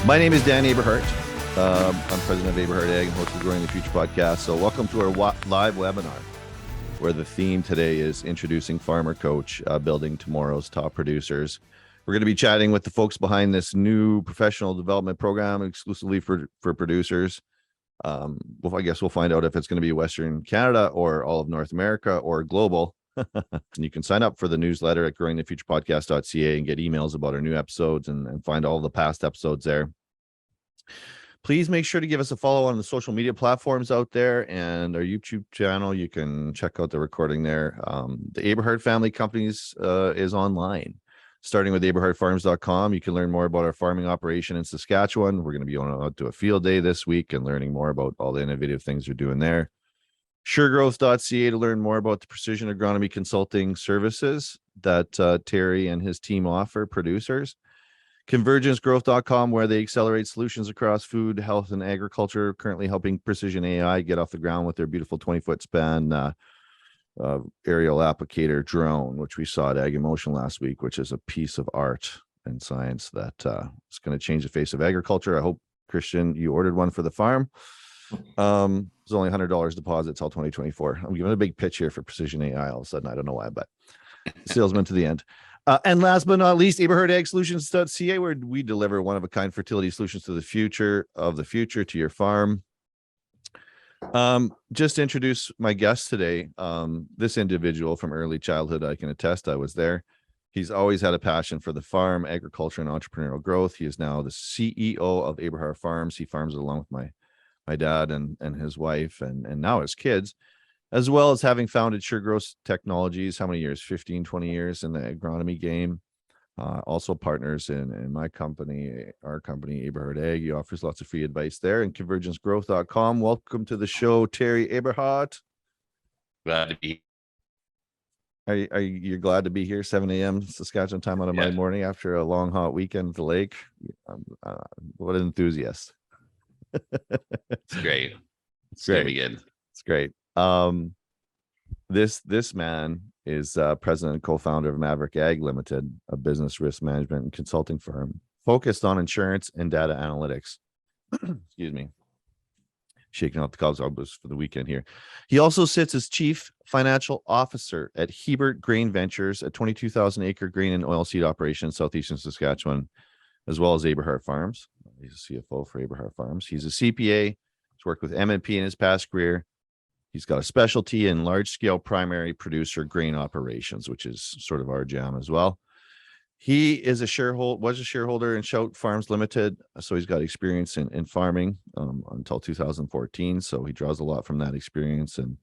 My name is Dan Eberhardt. I'm president of Eberhardt Ag and host of the Growing the Future podcast. So welcome to our live webinar, where the theme today is introducing Farmer Coach, building tomorrow's top producers. We're going to be chatting with the folks behind this new professional development program exclusively for producers. I guess we'll find out if it's going to be Western Canada or all of North America or global. And you can sign up for the newsletter at growingthefuturepodcast.ca and get emails about our new episodes and find all the past episodes there. Please make sure to give us a follow on the social media platforms out there and our YouTube channel. You can check out the recording there. The Eberhardt family companies is online, starting with eberhardtfarms.com. You can learn more about our farming operation in Saskatchewan. We're going to be going out to a field day this week and learning more about all the innovative things we're doing there. Suregrowth.ca to learn more about the precision agronomy consulting services that Terry and his team offer producers. ConvergenceGrowth.com, where they accelerate solutions across food, health, and agriculture, currently helping Precision AI get off the ground with their beautiful 20-foot span aerial applicator drone, which we saw at Ag Emotion last week, which is a piece of art and science that is going to change the face of agriculture. I hope, Kristjan, you ordered one for the farm. It's only $100 deposit till 2024. I'm giving a big pitch here for Precision AI all of a sudden. I don't know why, but salesman to the end. And last but not least, eberhardtagsolutions.ca, where we deliver one-of-a-kind fertility solutions to the future to your farm. Just to introduce my guest today, this individual from early childhood, I can attest, I was there. He's always had a passion for the farm, agriculture, and entrepreneurial growth. He is now the CEO of Eberhardt Farms. He farms along with my dad and his wife and now his kids, as well as having founded SureGrowth Technologies. How many years? 15, 20 years in the agronomy game. Also partners in my company, our company, Eberhardt Ag. He offers lots of free advice there. And convergencegrowth.com. Welcome to the show, Terry Eberhardt. Glad to be. Are you glad to be here? 7 a.m. Saskatchewan time on a Monday morning after a long, hot weekend at the lake. What an enthusiast. It's great. It's great. Gonna be good. It's great. This man is president and co-founder of Maverick Ag Limited, a business risk management and consulting firm focused on insurance and data analytics. Excuse me. Shaking out the cobwebs for the weekend here. He also sits as chief financial officer at Hebert Grain Ventures, a 22,000 acre grain and oilseed operation in southeastern Saskatchewan, as well as Eberhardt Farms. He's a CFO for Eberhardt Farms. He's a CPA. He's worked with M&P in his past career. He's got a specialty in large-scale primary producer grain operations, which is sort of our jam as well. He is was a shareholder in Shout Farms Limited, so he's got experience in farming until 2014. So he draws a lot from that experience, and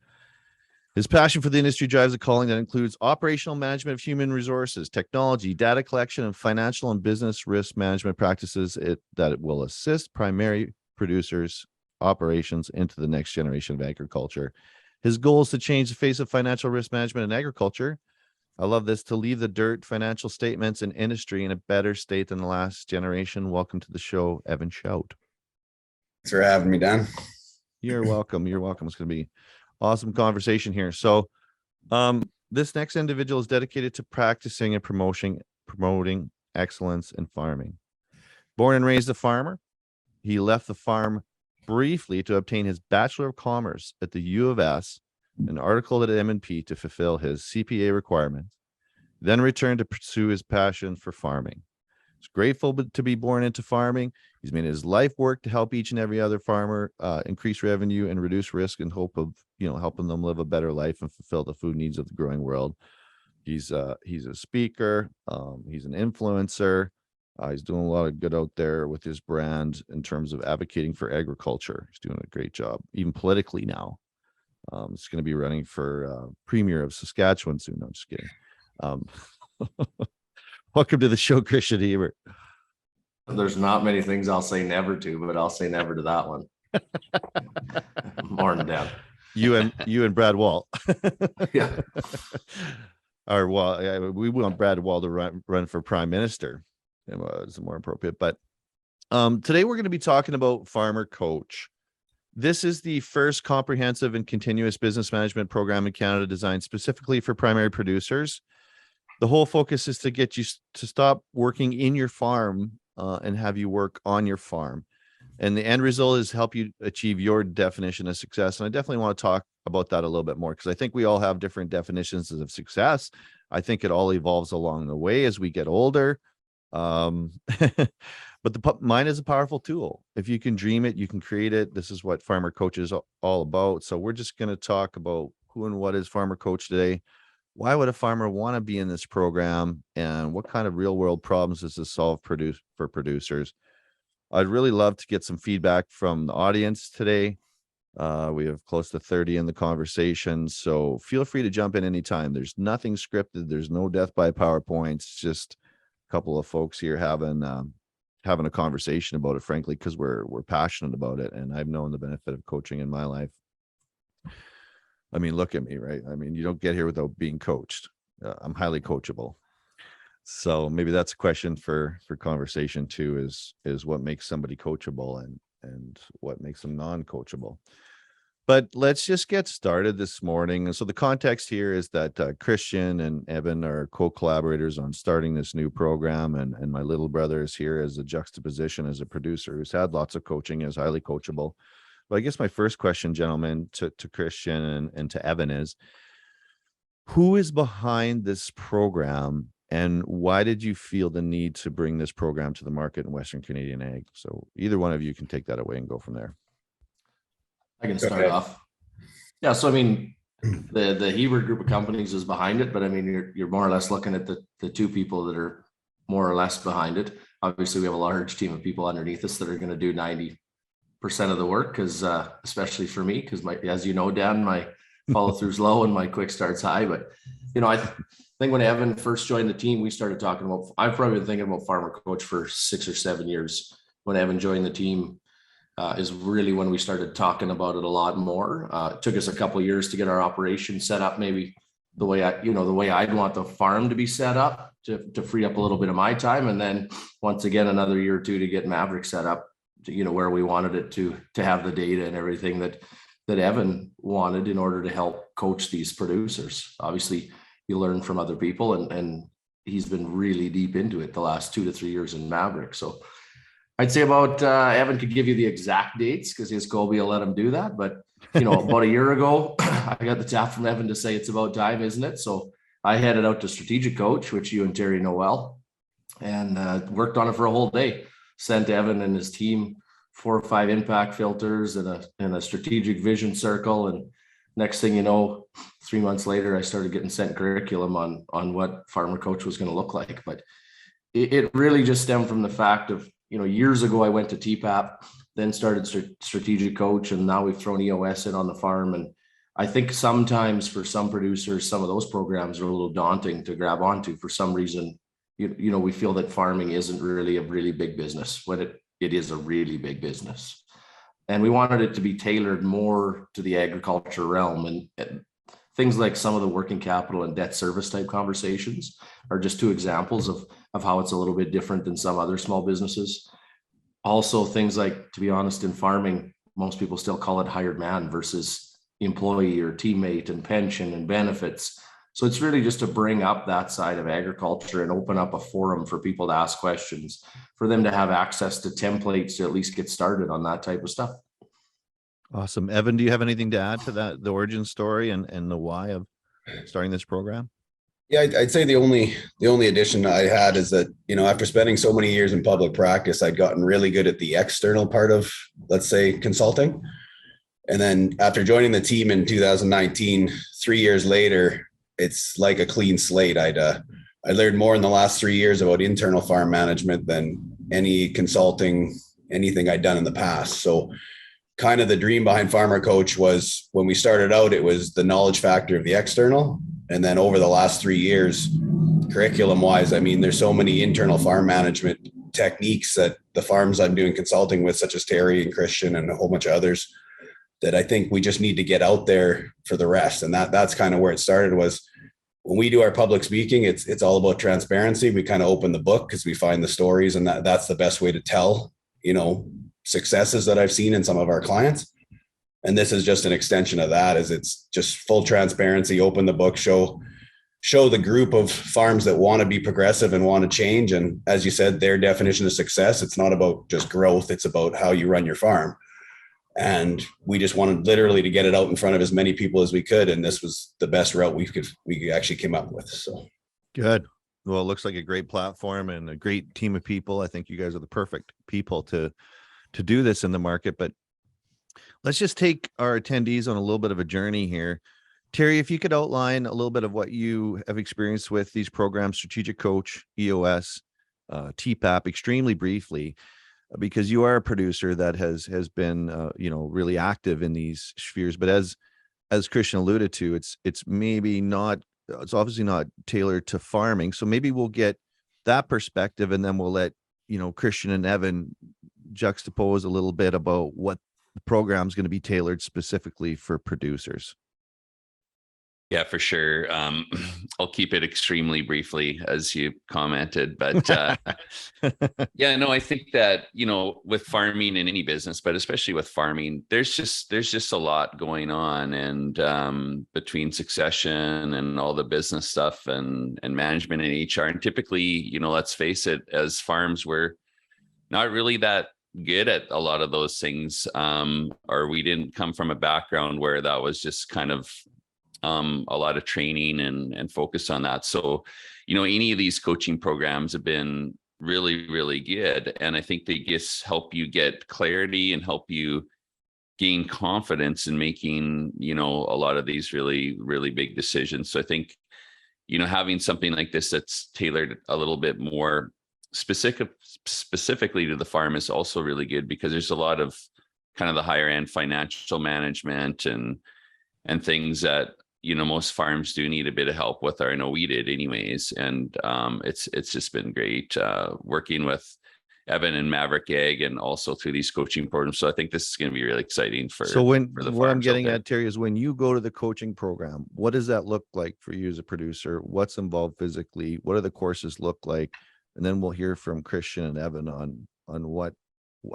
his passion for the industry drives a calling that includes operational management of human resources, technology, data collection, and financial and business risk management practices that will assist primary producers' operations into the next generation of agriculture. His goal is to change the face of financial risk management in agriculture. I love this, to leave the dirt, financial statements, and industry in a better state than the last generation. Welcome to the show, Evan Shout. Thanks for having me, Dan. You're welcome. You're welcome. It's going to be awesome conversation here. So this next individual is dedicated to practicing and promoting excellence in farming. Born and raised a farmer, he left the farm briefly to obtain his Bachelor of Commerce at the U of S, an article at M&P to fulfill his CPA requirements, then returned to pursue his passion for farming. He's grateful to be born into farming. He's made his life work to help each and every other farmer increase revenue and reduce risk in hope of helping them live a better life and fulfill the food needs of the growing world. He's a speaker. He's an influencer. He's doing a lot of good out there with his brand in terms of advocating for agriculture. He's doing a great job, even politically now. It's going to be running for Premier of Saskatchewan soon. No, I'm just kidding. Welcome to the show, Kristjan Hebert. There's not many things I'll say never to, but I'll say never to that one. More than that. You and Brad Wall. Yeah. Or well, we want Brad Wall to run for prime minister. It's more appropriate. But today we're going to be talking about Farmer Coach. This is the first comprehensive and continuous business management program in Canada designed specifically for primary producers. The whole focus is to get you to stop working in your farm and have you work on your farm. And the end result is help you achieve your definition of success. And I definitely want to talk about that a little bit more, because I think we all have different definitions of success. I think it all evolves along the way as we get older. But mine is a powerful tool. If you can dream it, you can create it. This is what Farmer Coach is all about. So we're just going to talk about who and what is Farmer Coach today. Why would a farmer want to be in this program? And what kind of real world problems does this solve for producers? I'd really love to get some feedback from the audience today. We have close to 30 in the conversation, so feel free to jump in anytime. There's nothing scripted. There's no death by PowerPoints. It's just a couple of folks here having a conversation about it, frankly, because we're passionate about it, and I've known the benefit of coaching in my life. I mean, look at me, right? I mean, you don't get here without being coached. I'm highly coachable. So maybe that's a question for conversation too, is what makes somebody coachable and what makes them non-coachable. But let's just get started this morning. And so the context here is that Kristjan and Evan are co-collaborators on starting this new program. And my little brother is here as a juxtaposition as a producer who's had lots of coaching, is highly coachable. But I guess my first question, gentlemen, to Kristjan and to Evan is, who is behind this program? And why did you feel the need to bring this program to the market in Western Canadian ag? So either one of you can take that away and go from there. I can start off. Yeah, so I mean, the Hebert group of companies is behind it, but I mean, you're more or less looking at the two people that are more or less behind it. Obviously, we have a large team of people underneath us that are going to do 90% of the work, because especially for me, because as you know, Dan, my follow through's low and my quick start's high. But I think when Evan first joined the team, we started talking about, I've probably been thinking about Farmer Coach for 6 or 7 years. When Evan joined the team is really when we started talking about it a lot more. It took us a couple of years to get our operation set up, maybe the way I'd want the farm to be set up to free up a little bit of my time. And then once again, another year or two to get Maverick set up to, where we wanted it to have the data and everything that Evan wanted in order to help coach these producers. Obviously, you learn from other people, and he's been really deep into it the last 2 to 3 years in Maverick. So I'd say about Evan could give you the exact dates because his Colby will let him do that. But about a year ago, I got the tap from Evan to say it's about time, isn't it? So I headed out to strategic coach, which you and Terry know well, and worked on it for a whole day. Sent Evan and his team 4 or 5 impact filters and a strategic vision circle. And next thing you know, 3 months later, I started getting sent curriculum on what Farmer Coach was going to look like. But it really just stemmed from the fact of, years ago, I went to TPAP, then started strategic coach, and now we've thrown EOS in on the farm. And I think sometimes for some producers, some of those programs are a little daunting to grab onto. For some reason, we feel that farming isn't really a really big business when it is a really big business. And we wanted it to be tailored more to the agriculture realm. And things like some of the working capital and debt service type conversations are just 2 examples of how it's a little bit different than some other small businesses. Also, things like, to be honest, in farming, most people still call it hired man versus employee or teammate, and pension and benefits. So it's really just to bring up that side of agriculture and open up a forum for people to ask questions, for them to have access to templates to at least get started on that type of stuff. Awesome. Evan, do you have anything to add to that, the origin story and the why of starting this program? Yeah, I'd say the only addition I had is that, after spending so many years in public practice, I'd gotten really good at the external part of, let's say, consulting. And then after joining the team in 2019, 3 years later, it's like a clean slate. I learned more in the last 3 years about internal farm management than any consulting, anything I'd done in the past. So kind of the dream behind Farmer Coach was, when we started out, it was the knowledge factor of the external. And then over the last 3 years, curriculum wise, I mean, there's so many internal farm management techniques that the farms I'm doing consulting with, such as Terry and Kristjan and a whole bunch of others, that I think we just need to get out there for the rest. And that's kind of where it started. Was when we do our public speaking, it's all about transparency. We kind of open the book because we find the stories, and that's the best way to tell, successes that I've seen in some of our clients. And this is just an extension of that. Is it's just full transparency, open the book, show show the group of farms that want to be progressive and want to change. And as you said, their definition of success, it's not about just growth, it's about how you run your farm. And we just wanted literally to get it out in front of as many people as we could. And this was the best route we actually came up with. So good. Well, it looks like a great platform and a great team of people. I think you guys are the perfect people to do this in the market. But let's just take our attendees on a little bit of a journey here. Terry, if you could outline a little bit of what you have experienced with these programs, Strategic Coach, EOS, TPAP, extremely briefly, because you are a producer that has been really active in these spheres. But as Kristjan alluded to, it's obviously not tailored to farming. So maybe we'll get that perspective, and then we'll let Kristjan and Evan juxtapose a little bit about what the program is going to be tailored specifically for producers. Yeah, for sure. I'll keep it extremely briefly, as you commented, but yeah, no, I think that, with farming in any business, but especially with farming, there's just a lot going on, and between succession and all the business stuff and management and HR. And typically, let's face it, as farms, we're not really that good at a lot of those things, or we didn't come from a background where that was just kind of a lot of training and focus on that. So, any of these coaching programs have been really, really good. And I think they just help you get clarity and help you gain confidence in making, a lot of these really, really big decisions. So I think, having something like this that's tailored a little bit more specifically to the farm is also really good, because there's a lot of kind of the higher end financial management and things that most farms do need a bit of help with, or I know we did anyways. And it's just been great working with Evan and Maverick Ag, and also through these coaching programs. So I think this is going to be really exciting for what I'm getting at, Terry, is when you go to the coaching program, what does that look like for you as a producer? What's involved physically? What do the courses look like? And then we'll hear from Kristjan and Evan on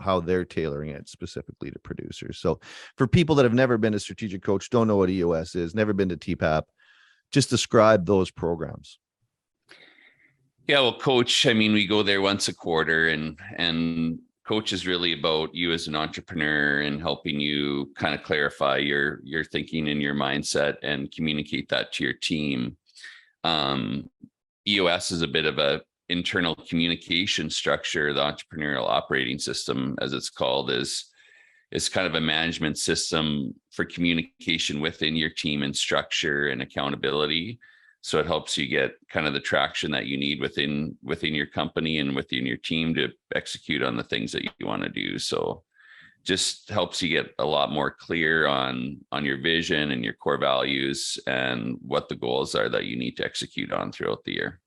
how they're tailoring it specifically to producers. So for people that have never been a strategic coach, don't know what EOS is, never been to TPAP, just describe those programs. Yeah, well, coach, we go there once a quarter, and coach is really about you as an entrepreneur and helping you kind of clarify your thinking and your mindset and communicate that to your team. EOS is a bit of a internal communication structure. The entrepreneurial operating system, as it's called, is kind of a management system for communication within your team and structure and accountability. So it helps you get kind of the traction that you need within your company and within your team to execute on the things that you want to do. So just helps you get a lot more clear on your vision and your core values and what the goals are that you need to execute on throughout the year.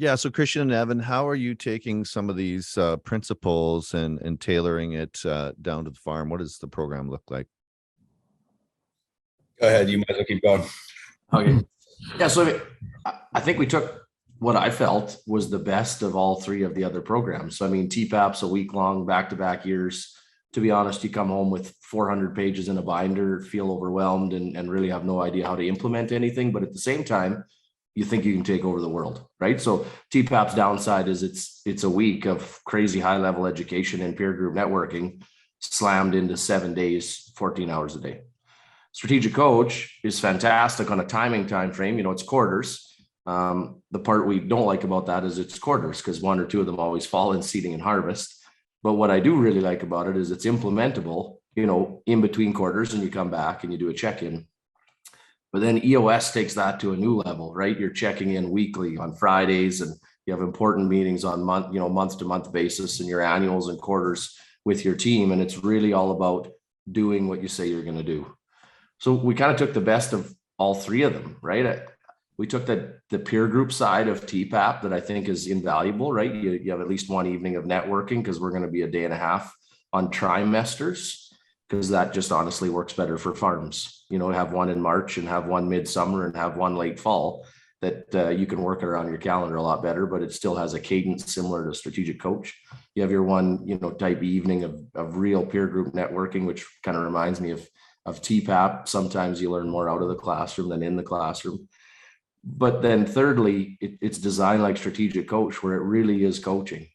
Yeah. So Kristjan and Evan, how are you taking some of these principles and tailoring it down to the farm? What does the program look like? Go ahead. You might as well keep going. Okay. Yeah. So I think we took what I felt was the best of all three of the other programs. So, TPAP's a week-long back-to-back years. To be honest, you come home with 400 pages in a binder, feel overwhelmed, and really have no idea how to implement anything. But at the same time, you think you can take over the world, right? So TPAP's downside is it's a week of crazy high level education and peer group networking slammed into 7 days, 14 hours a day. Strategic Coach is fantastic on a timing time frame. It's quarters. The part we don't like about that is it's quarters, because one or two of them always fall in seeding and harvest. But what I do really like about it is it's implementable, in between quarters, and you come back and you do a check-in. But then EOS takes that to a new level, right? You're checking in weekly on Fridays, and you have important meetings on month-to-month basis, and your annuals and quarters with your team. And it's really all about doing what you say you're going to do. So we kind of took the best of all three of them, right? We took the peer group side of TPAP that I think is invaluable, right? You have at least one evening of networking, because we're going to be a day and a half on trimesters, because that just honestly works better for farms. Have one in March and have one midsummer and have one late fall, that you can work it around your calendar a lot better, but it still has a cadence similar to Strategic Coach. You have your one, type evening of real peer group networking, which kind of reminds me of TPAP. Sometimes you learn more out of the classroom than in the classroom. But then thirdly, it's designed like strategic coach, where it really is coaching.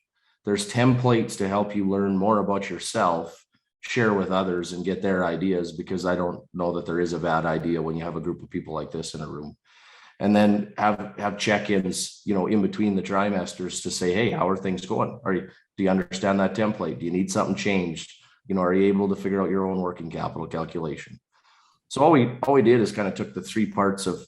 There's templates to help you learn more about yourself, share with others, and get their ideas, because I don't know that there is a bad idea when you have a group of people like this in a room. And then have check-ins, in between the trimesters to say, hey, how are things going? Do you understand that template? Do you need something changed? Are you able to figure out your own working capital calculation? So all we did is kind of took the three parts of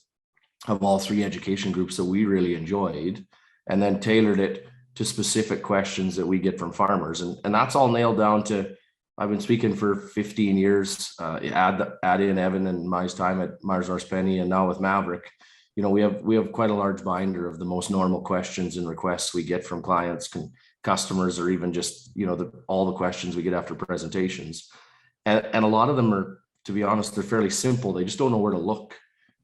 all three education groups that we really enjoyed, and then tailored it to specific questions that we get from farmers. And that's all nailed down to, I've been speaking for 15 years, add in Evan and my time at Mars North Penny, and now with Maverick. We have quite a large binder of the most normal questions and requests we get from clients, customers, or even just, all the questions we get after presentations. And a lot of them are, to be honest, they're fairly simple. They just don't know where to look.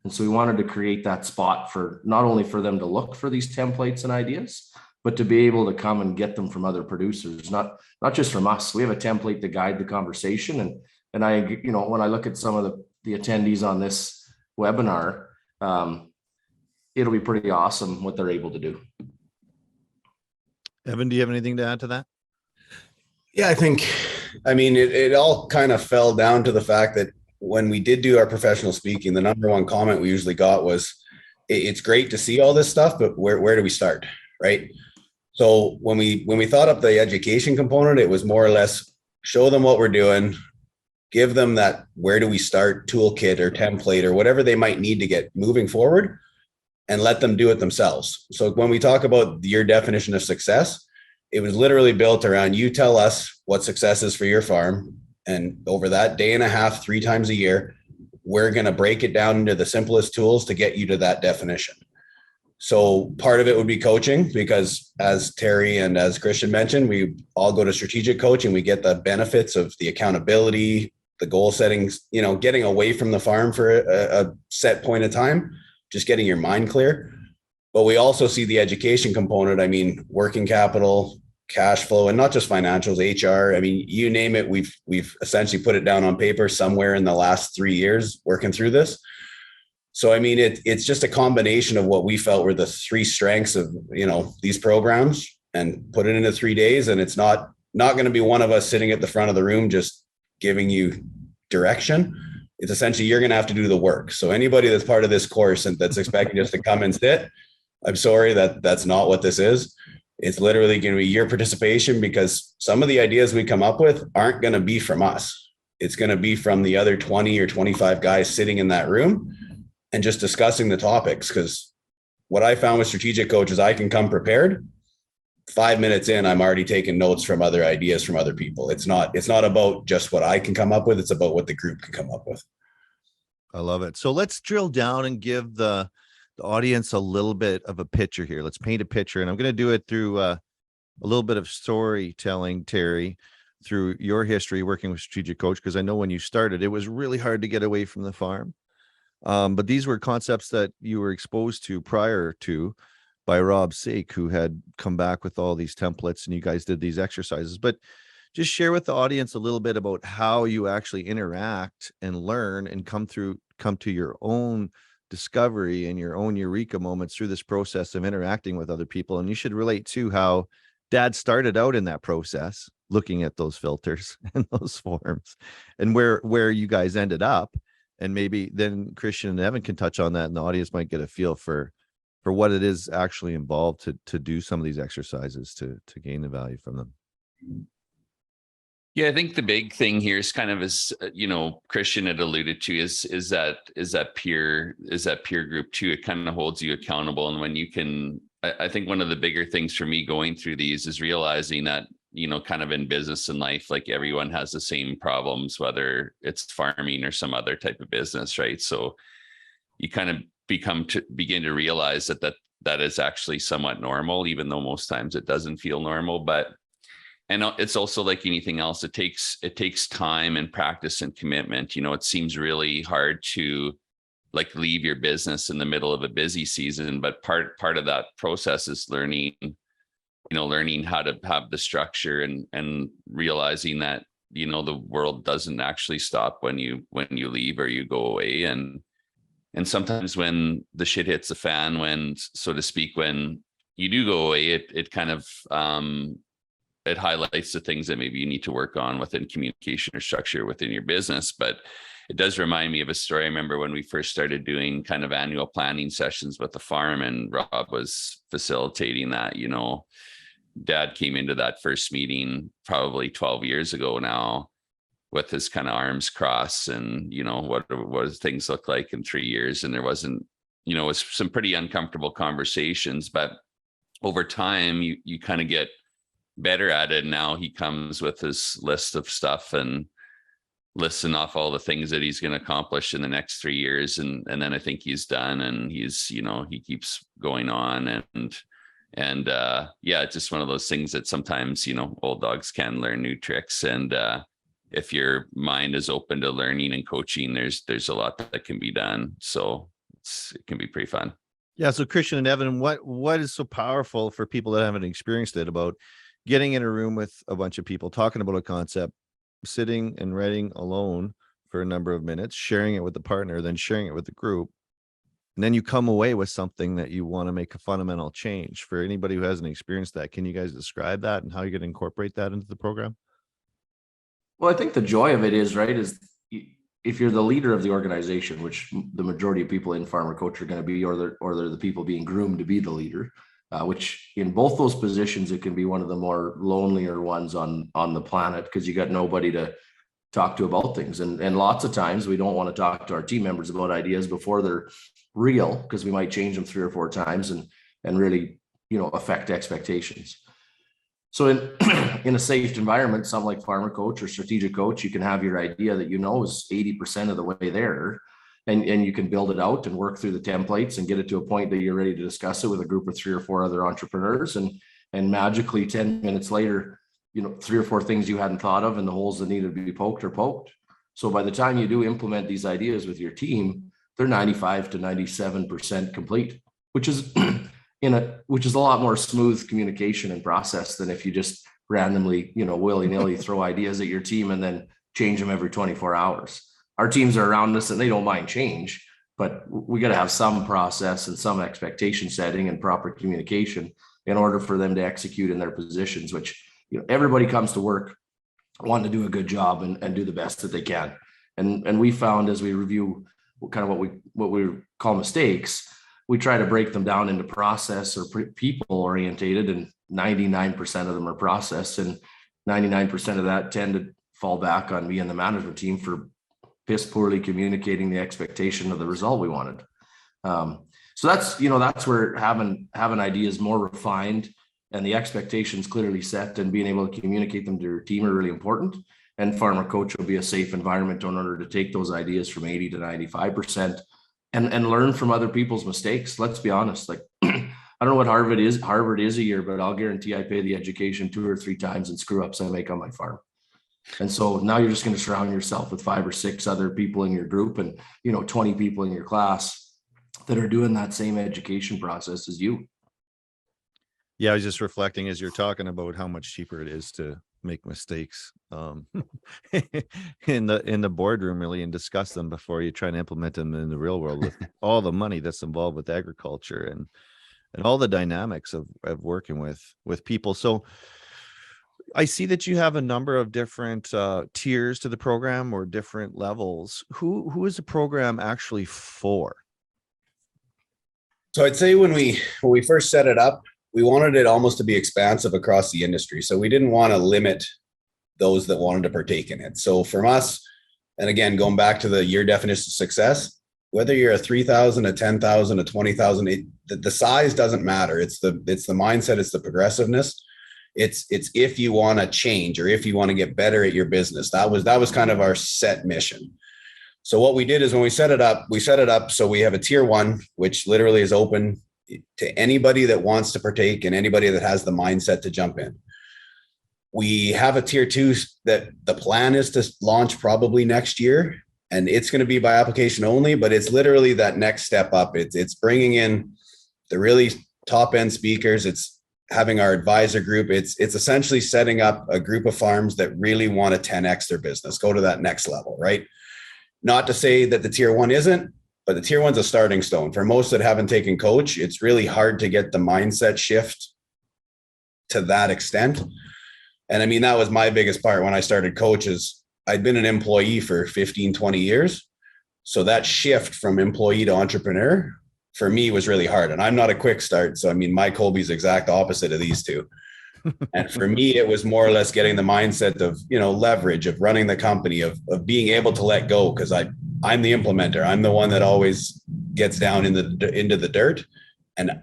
And so we wanted to create that spot for not only for them to look for these templates and ideas, but to be able to come and get them from other producers, not just from us. We have a template to guide the conversation. And I, when I look at some of the attendees on this webinar, it'll be pretty awesome what they're able to do. Evan, do you have anything to add to that? Yeah, it all kind of fell down to the fact that when we did do our professional speaking, the number one comment we usually got was, it's great to see all this stuff, but where do we start? Right. So when we thought up the education component, it was more or less show them what we're doing, give them that where do we start toolkit or template or whatever they might need to get moving forward, and let them do it themselves. So when we talk about your definition of success, it was literally built around, you tell us what success is for your farm. And over that day and a half, 3 times a year, we're going to break it down into the simplest tools to get you to that definition. So part of it would be coaching, because as Terry and as Kristjan mentioned, we all go to strategic coaching. We get the benefits of the accountability, the goal settings, getting away from the farm for a set point of time, just getting your mind clear. But we also see the education component. Working capital, cash flow, and not just financials, HR. You name it. We've essentially put it down on paper somewhere in the last 3 years working through this. So, it's just a combination of what we felt were the 3 strengths of, these programs, and put it into 3 days. And it's not going to be one of us sitting at the front of the room, just giving you direction. It's essentially, you're going to have to do the work. So anybody that's part of this course and that's expecting just to come and sit, I'm sorry, that's not what this is. It's literally going to be your participation, because some of the ideas we come up with aren't going to be from us. It's going to be from the other 20 or 25 guys sitting in that room and just discussing the topics. Because what I found with strategic coaches, I can come prepared. 5 minutes in, I'm already taking notes from other ideas from other people. It's not about just what I can come up with. It's about what the group can come up with. I love it. So let's drill down and give the audience a little bit of a picture here. Let's paint a picture. And I'm going to do it through a little bit of storytelling, Terry, through your history working with strategic coach, because I know when you started, it was really hard to get away from the farm. But these were concepts that you were exposed to prior to by Rob Sake, who had come back with all these templates, and you guys did these exercises. But just share with the audience a little bit about how you actually interact and learn and come to your own discovery and your own eureka moments through this process of interacting with other people. And you should relate to how Dad started out in that process, looking at those filters and those forms, and where you guys ended up. And maybe then Kristjan and Evan can touch on that, and the audience might get a feel for what it is actually involved to do some of these exercises to gain the value from them. Yeah, I think the big thing here is kind of, as Kristjan had alluded to, is that peer group too. It kind of holds you accountable. And when you can, I think one of the bigger things for me going through these is realizing that, kind of in business and life, like everyone has the same problems, whether it's farming or some other type of business, right? So you kind of begin to realize that is actually somewhat normal, even though most times it doesn't feel normal. And it's also like anything else, it takes time and practice and commitment. It seems really hard to leave your business in the middle of a busy season, but part of that process is learning how to have the structure and realizing that, the world doesn't actually stop when you leave or you go away. And And sometimes when the shit hits the fan, when, so to speak, when you do go away, it kind of, it highlights the things that maybe you need to work on within communication or structure within your business. But it does remind me of a story. I remember when we first started doing kind of annual planning sessions with the farm, and Rob was facilitating that. Dad came into that first meeting probably 12 years ago now with his kind of arms crossed, and what does things look like in 3 years? And there wasn't, it was some pretty uncomfortable conversations, but over time you kind of get better at it. Now he comes with his list of stuff and listing off all the things that he's going to accomplish in the next 3 years. And then I think he's done, and he's, he keeps going on. And yeah, it's just one of those things that sometimes, old dogs can learn new tricks. And if your mind is open to learning and coaching, there's a lot that can be done. So it can be pretty fun. Yeah. So Kristjan and Evan, what is so powerful for people that haven't experienced it about getting in a room with a bunch of people, talking about a concept, sitting and writing alone for a number of minutes, sharing it with the partner, then sharing it with the group. And then you come away with something that you want to make a fundamental change. For anybody who hasn't experienced that, can you guys describe that and how you're going to incorporate that into the program? Well, I think the joy of it is, right, is if you're the leader of the organization, which the majority of people in Farmer Coach are going to be, or they're the people being groomed to be the leader, which in both those positions, it can be one of the more lonelier ones on the planet, because you got nobody to talk to about things. And lots of times we don't want to talk to our team members about ideas before they're real, because we might change them 3 or 4 times and really, affect expectations. So in a safe environment, something like Farmer Coach or Strategic Coach, you can have your idea that is 80% of the way there, and you can build it out and work through the templates and get it to a point that you're ready to discuss it with a group of 3 or 4 other entrepreneurs, and magically 10 minutes later, 3 or 4 things you hadn't thought of, and the holes that needed to be poked are poked. So by the time you do implement these ideas with your team, they're 95 to 97% complete, which is a lot more smooth communication and process than if you just randomly, willy-nilly throw ideas at your team and then change them every 24 hours. Our teams are around us and they don't mind change, but we got to have some process and some expectation setting and proper communication in order for them to execute in their positions, which, everybody comes to work wanting to do a good job and do the best that they can. And we found, as we review kind of what we call mistakes, we try to break them down into process or people orientated, and 99% of them are process, and 99% of that tend to fall back on me and the management team for piss poorly communicating the expectation of the result we wanted. So that's where having ideas more refined and the expectations clearly set and being able to communicate them to your team are really important. And Farmer Coach will be a safe environment in order to take those ideas from 80 to 95% and learn from other people's mistakes. Let's be honest. Like, I don't know what Harvard is a year, but I'll guarantee I pay the education 2 or 3 times in screw ups I make on my farm. And so now you're just going to surround yourself with 5 or 6 other people in your group and, 20 people in your class that are doing that same education process as you. Yeah, I was just reflecting as you're talking about how much cheaper it is to make mistakes in the boardroom, really, and discuss them before you try and implement them in the real world, with all the money that's involved with agriculture and all the dynamics of working with people. So I see that you have a number of different tiers to the program, or different levels. Who is the program actually for? So I'd say when we first set it up, we wanted it almost to be expansive across the industry. So we didn't want to limit those that wanted to partake in it. So from us, and again, going back to your definition of success, whether you're a 3,000, a 10,000, a 20,000, the size doesn't matter. It's the mindset, it's the progressiveness. It's if you want to change, or if you want to get better at your business. That was kind of our set mission. So what we did is, when we set it up so we have a tier 1, which literally is open to anybody that wants to partake and anybody that has the mindset to jump in. We have a tier 2 that the plan is to launch probably next year, and it's going to be by application only, but it's literally that next step up. It's bringing in the really top end speakers. It's having our advisor group. It's essentially setting up a group of farms that really want to 10x their business, go to that next level, right? Not to say that the tier 1 isn't, but the tier one's a starting stone. For most that haven't taken coach, it's really hard to get the mindset shift to that extent. And I mean, that was my biggest part when I started coaches. I'd been an employee for 15, 20 years. So that shift from employee to entrepreneur for me was really hard. And I'm not a quick start. So I mean, my Colby's exact opposite of these two. And for me, it was more or less getting the mindset of, leverage, of running the company, of being able to let go. Cause I'm the implementer. I'm the one that always gets down into the dirt, and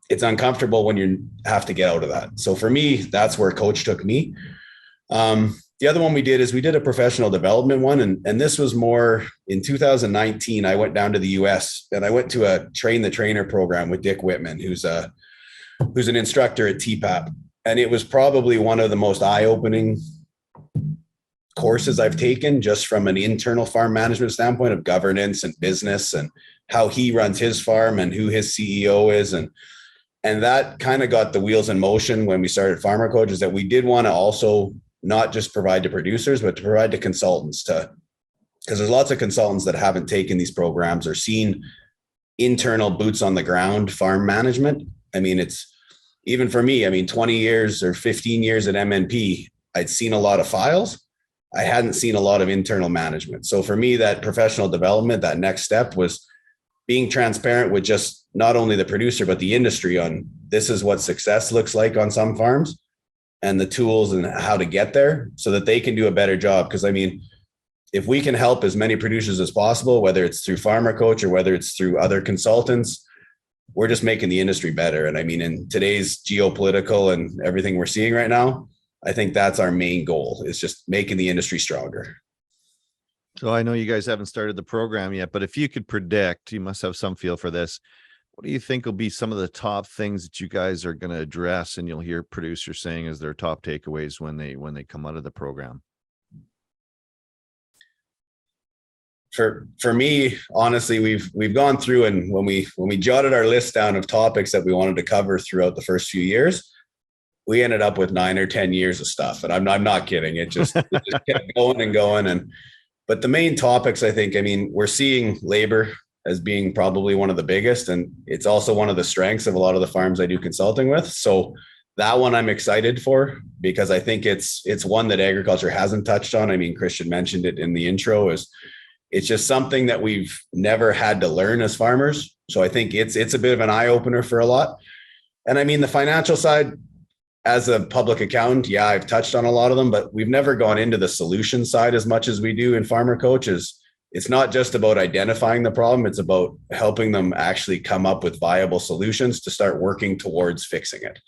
it's uncomfortable when you have to get out of that. So for me, that's where coach took me. The other one we did is we did a professional development one. And this was more in 2019. I went down to the US and I went to a train the trainer program with Dick Whitman, who's an instructor at TPAP. And it was probably one of the most eye-opening courses I've taken, just from an internal farm management standpoint of governance and business and how he runs his farm and who his CEO is. And that kind of got the wheels in motion when we started Farmer Coach, is that we did want to also not just provide to producers, but to provide to consultants, because there's lots of consultants that haven't taken these programs or seen internal boots on the ground farm management. I mean, it's even for me, 20 years or 15 years at MNP, I'd seen a lot of files. I hadn't seen a lot of internal management. So for me, that professional development, that next step was being transparent with just not only the producer, but the industry on this is what success looks like on some farms and the tools and how to get there so that they can do a better job. Because if we can help as many producers as possible, whether it's through Farmer Coach or whether it's through other consultants, we're just making the industry better. And in today's geopolitical and everything we're seeing right now, I think that's our main goal, is just making the industry stronger. So I know you guys haven't started the program yet, but if you could predict, you must have some feel for this. What do you think will be some of the top things that you guys are going to address and you'll hear producers saying as their top takeaways when they come out of the program? For me, honestly, we've gone through, and when we jotted our list down of topics that we wanted to cover throughout the first few years, we ended up with 9 or 10 years of stuff. And I'm not kidding. It just kept going and going. But the main topics, I think, we're seeing labor as being probably one of the biggest, and it's also one of the strengths of a lot of the farms I do consulting with. So that one I'm excited for, because I think it's one that agriculture hasn't touched on. Kristjan mentioned it in the intro, it's just something that we've never had to learn as farmers. So I think it's a bit of an eye opener for a lot. And the financial side, as a public accountant, yeah, I've touched on a lot of them, but we've never gone into the solution side as much as we do in Farmer Coaches. It's not just about identifying the problem. It's about helping them actually come up with viable solutions to start working towards fixing it.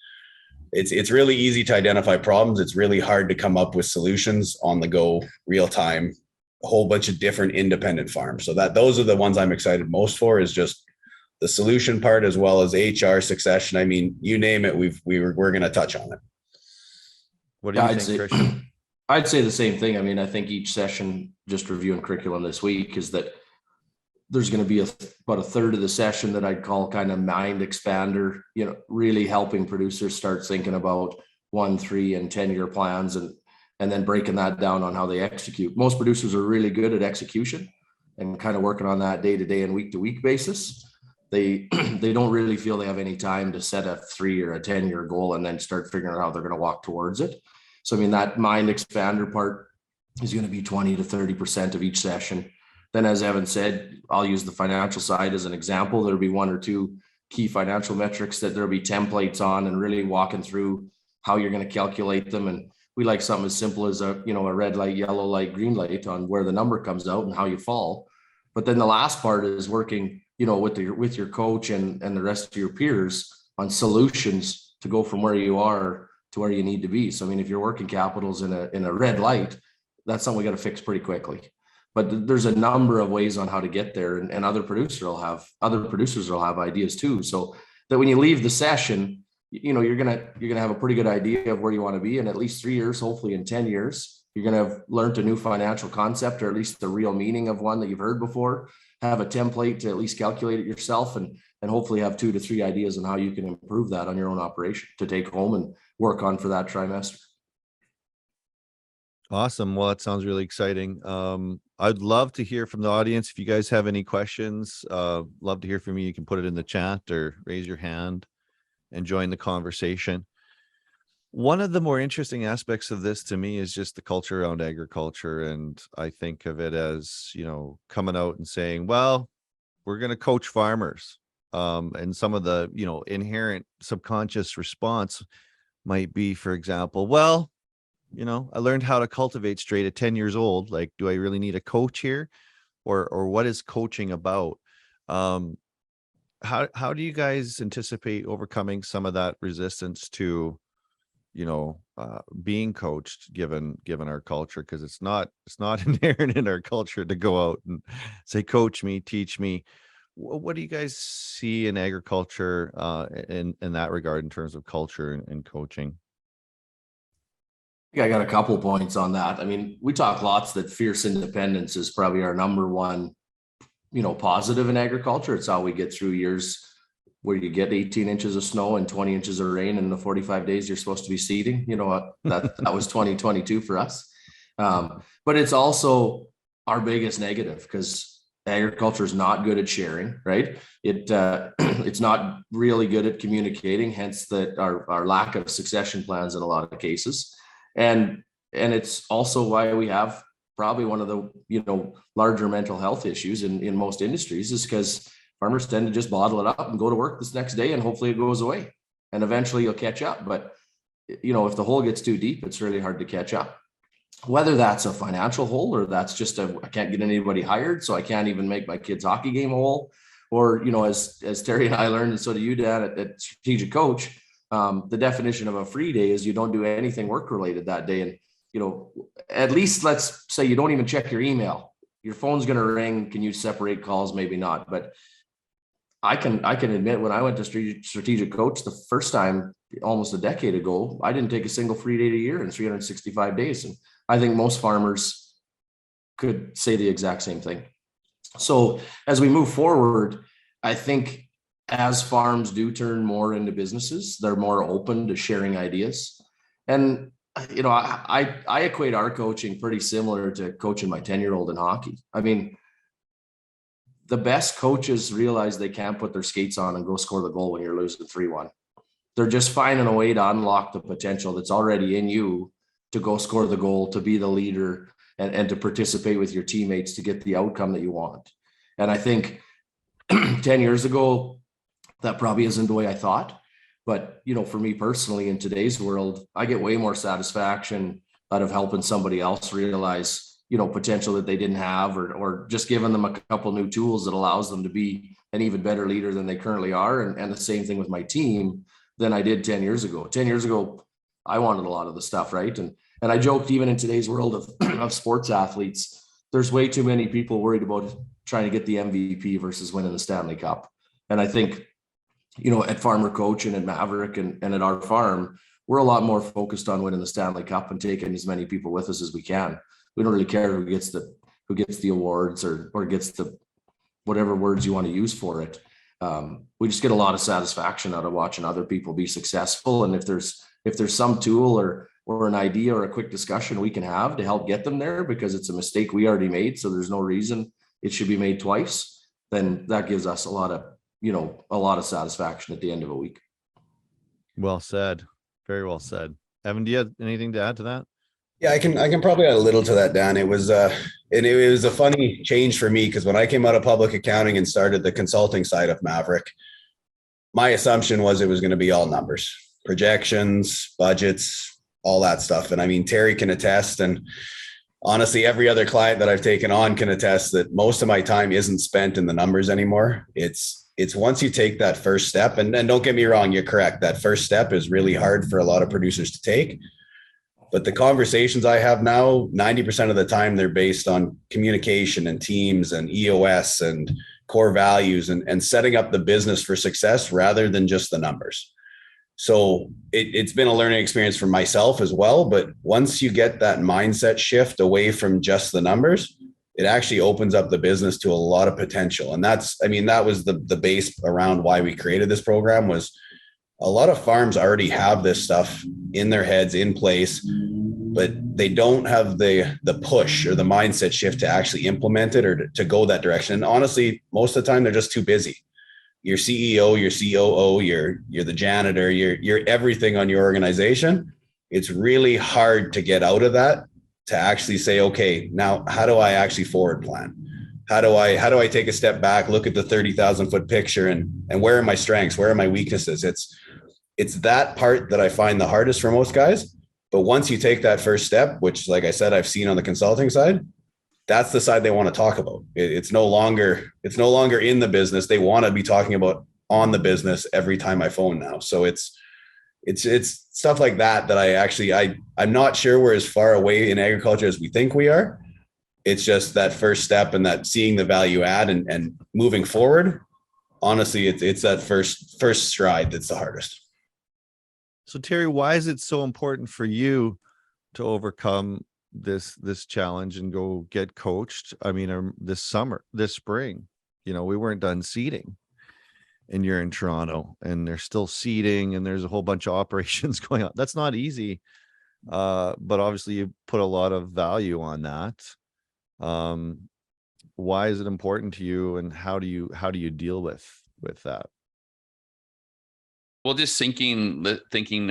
It's really easy to identify problems. It's really hard to come up with solutions on the go, real time, a whole bunch of different independent farms. So those are the ones I'm excited most for, is just the solution part, as well as HR, succession. You name it, we're going to touch on it. What do you think, Kristjan? I'd say the same thing. I think each session, just reviewing curriculum this week, is that there's going to be about a third of the session that I'd call kind of mind expander, really helping producers start thinking about 1, 3, and 10-year plans, and then breaking that down on how they execute. Most producers are really good at execution and kind of working on that day-to-day and week-to-week basis. They don't really feel they have any time to set a 3 or a 10-year goal and then start figuring out how they're going to walk towards it. So, that mind expander part is going to be 20 to 30% of each session. Then, as Evan said, I'll use the financial side as an example. There'll be 1 or 2 key financial metrics that there'll be templates on, and really walking through how you're going to calculate them. And we like something as simple as a red light, yellow light, green light on where the number comes out and how you fall. But then the last part is working, with your coach and the rest of your peers on solutions to go from where you are to where you need to be. So, if your working capital's in a red light, that's something we got to fix pretty quickly. But there's a number of ways on how to get there, and other producers will have ideas too. So that when you leave the session, you're gonna have a pretty good idea of where you want to be in at least 3 years, hopefully in 10 years. You're gonna have learned a new financial concept, or at least the real meaning of one that you've heard before. Have a template to at least calculate it yourself, and hopefully have 2 to 3 ideas on how you can improve that on your own operation to take home and work on for that trimester. Awesome. Well, that sounds really exciting. I'd love to hear from the audience. If you guys have any questions, love to hear from you. You can put it in the chat or raise your hand and join the conversation. One of the more interesting aspects of this to me is just the culture around agriculture. And I think of it as, coming out and saying, well, we're going to coach farmers. And some of the, inherent subconscious response might be, for example, well, I learned how to cultivate straight at 10 years old. Like, do I really need a coach here? Or what is coaching about? How do you guys anticipate overcoming some of that resistance to, being coached given our culture? Because it's not inherent in our culture to go out and say, coach me, teach me. What do you guys see in agriculture in that regard in terms of culture and coaching? Yeah, I got a couple points on that. I mean, we talk lots that fierce independence is probably our number one, positive in agriculture. It's how we get through years where you get 18 inches of snow and 20 inches of rain in the 45 days you're supposed to be seeding. That was 2022 for us. But it's also our biggest negative because agriculture is not good at sharing, right? It's not really good at communicating, hence our lack of succession plans in a lot of cases. And it's also why we have probably one of the, larger mental health issues in most industries is because farmers tend to just bottle it up and go to work this next day and hopefully it goes away. And eventually you'll catch up. But, if the hole gets too deep, it's really hard to catch up. Whether that's a financial hole or that's just I can't get anybody hired, so I can't even make my kids' hockey game hole. Or, as Terry and I learned, and so do you, Dan, at Strategic Coach, the definition of a free day is you don't do anything work related that day. And, at least let's say you don't even check your email. Your phone's going to ring. Can you separate calls? Maybe not. But I can admit when I went to Strategic Coach the first time almost a decade ago, I didn't take a single free day a year in 365 days. And I think most farmers could say the exact same thing. So as we move forward, I think as farms do turn more into businesses, they're more open to sharing ideas. And, I equate our coaching pretty similar to coaching my 10-year-old in hockey. I mean, the best coaches realize they can't put their skates on and go score the goal when you're losing 3-1. They're just finding a way to unlock the potential that's already in you to go score the goal, to be the leader, and to participate with your teammates to get the outcome that you want. And I think 10 years ago, that probably isn't the way I thought. But, for me personally, in today's world, I get way more satisfaction out of helping somebody else realize, potential that they didn't have, or just giving them a couple new tools that allows them to be an even better leader than they currently are. And the same thing with my team than I did 10 years ago. 10 years ago, I wanted a lot of the stuff, right? And I joked, even in today's world of sports athletes, there's way too many people worried about trying to get the MVP versus winning the Stanley Cup. And I think, at Farmer Coach and at Maverick and at our farm, we're a lot more focused on winning the Stanley Cup and taking as many people with us as we can. We don't really care who gets the awards or gets the whatever words you want to use for it. We just get a lot of satisfaction out of watching other people be successful. And if there's some tool or an idea or a quick discussion we can have to help get them there because it's a mistake we already made, so there's no reason it should be made twice, then that gives us a lot of satisfaction at the end of a week. Well said. Very well said. Evan, do you have anything to add to that? Yeah, I can probably add a little to that, Dan. It was a funny change for me because when I came out of public accounting and started the consulting side of Maverick, my assumption was it was going to be all numbers, projections, budgets, all that stuff. And I mean, Terry can attest, and honestly, every other client that I've taken on can attest that most of my time isn't spent in the numbers anymore. It's once you take that first step, and don't get me wrong, you're correct. That first step is really hard for a lot of producers to take. But the conversations I have now, 90% of the time, they're based on communication and teams and EOS and core values and setting up the business for success rather than just the numbers. So it's been a learning experience for myself as well. But once you get that mindset shift away from just the numbers, it actually opens up the business to a lot of potential. And that was the base around why we created this program. Was a lot of farms already have this stuff in their heads in place, but they don't have the push or the mindset shift to actually implement it or to go that direction. And honestly, most of the time they're just too busy. Your CEO, your COO, you're the janitor, you're everything on your organization. It's really hard to get out of that, to actually say, okay, now how do I actually forward plan? How do I take a step back, look at the 30,000 foot picture, and where are my strengths? Where are my weaknesses? It's that part that I find the hardest for most guys. But once you take that first step, which, like I said, I've seen on the consulting side, that's the side they want to talk about. It's no longer in the business. They want to be talking about on the business every time I phone now. So it's stuff like that I'm not sure we're as far away in agriculture as we think we are. It's just that first step and that seeing the value add and moving forward. Honestly, it's that first stride that's the hardest. So Terry, why is it so important for you to overcome this challenge and go get coached? I mean, this spring, we weren't done seeding, and you're in Toronto and they're still seeding and there's a whole bunch of operations going on. That's not easy. But obviously you put a lot of value on that. Why is it important to you, and how do you deal with that? Well, just thinking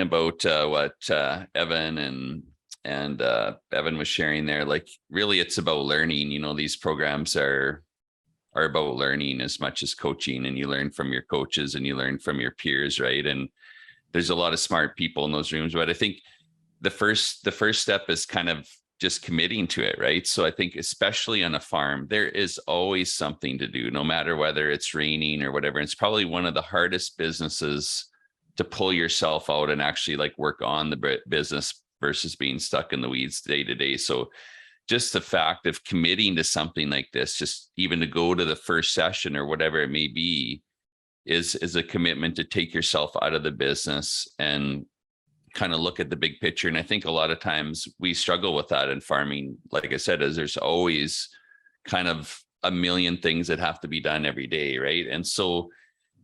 about what Evan and Evan was sharing there, like really it's about learning. These programs are about learning as much as coaching, and you learn from your coaches and you learn from your peers, right? And there's a lot of smart people in those rooms, but I think the first step is kind of just committing to it, right? So I think especially on a farm, there is always something to do, no matter whether it's raining or whatever. It's probably one of the hardest businesses to pull yourself out and actually like work on the business versus being stuck in the weeds day to day. So just the fact of committing to something like this, just even to go to the first session or whatever it may be, is a commitment to take yourself out of the business and kind of look at the big picture. And I think a lot of times we struggle with that in farming. Like I said, as there's always kind of a million things that have to be done every day, right? And so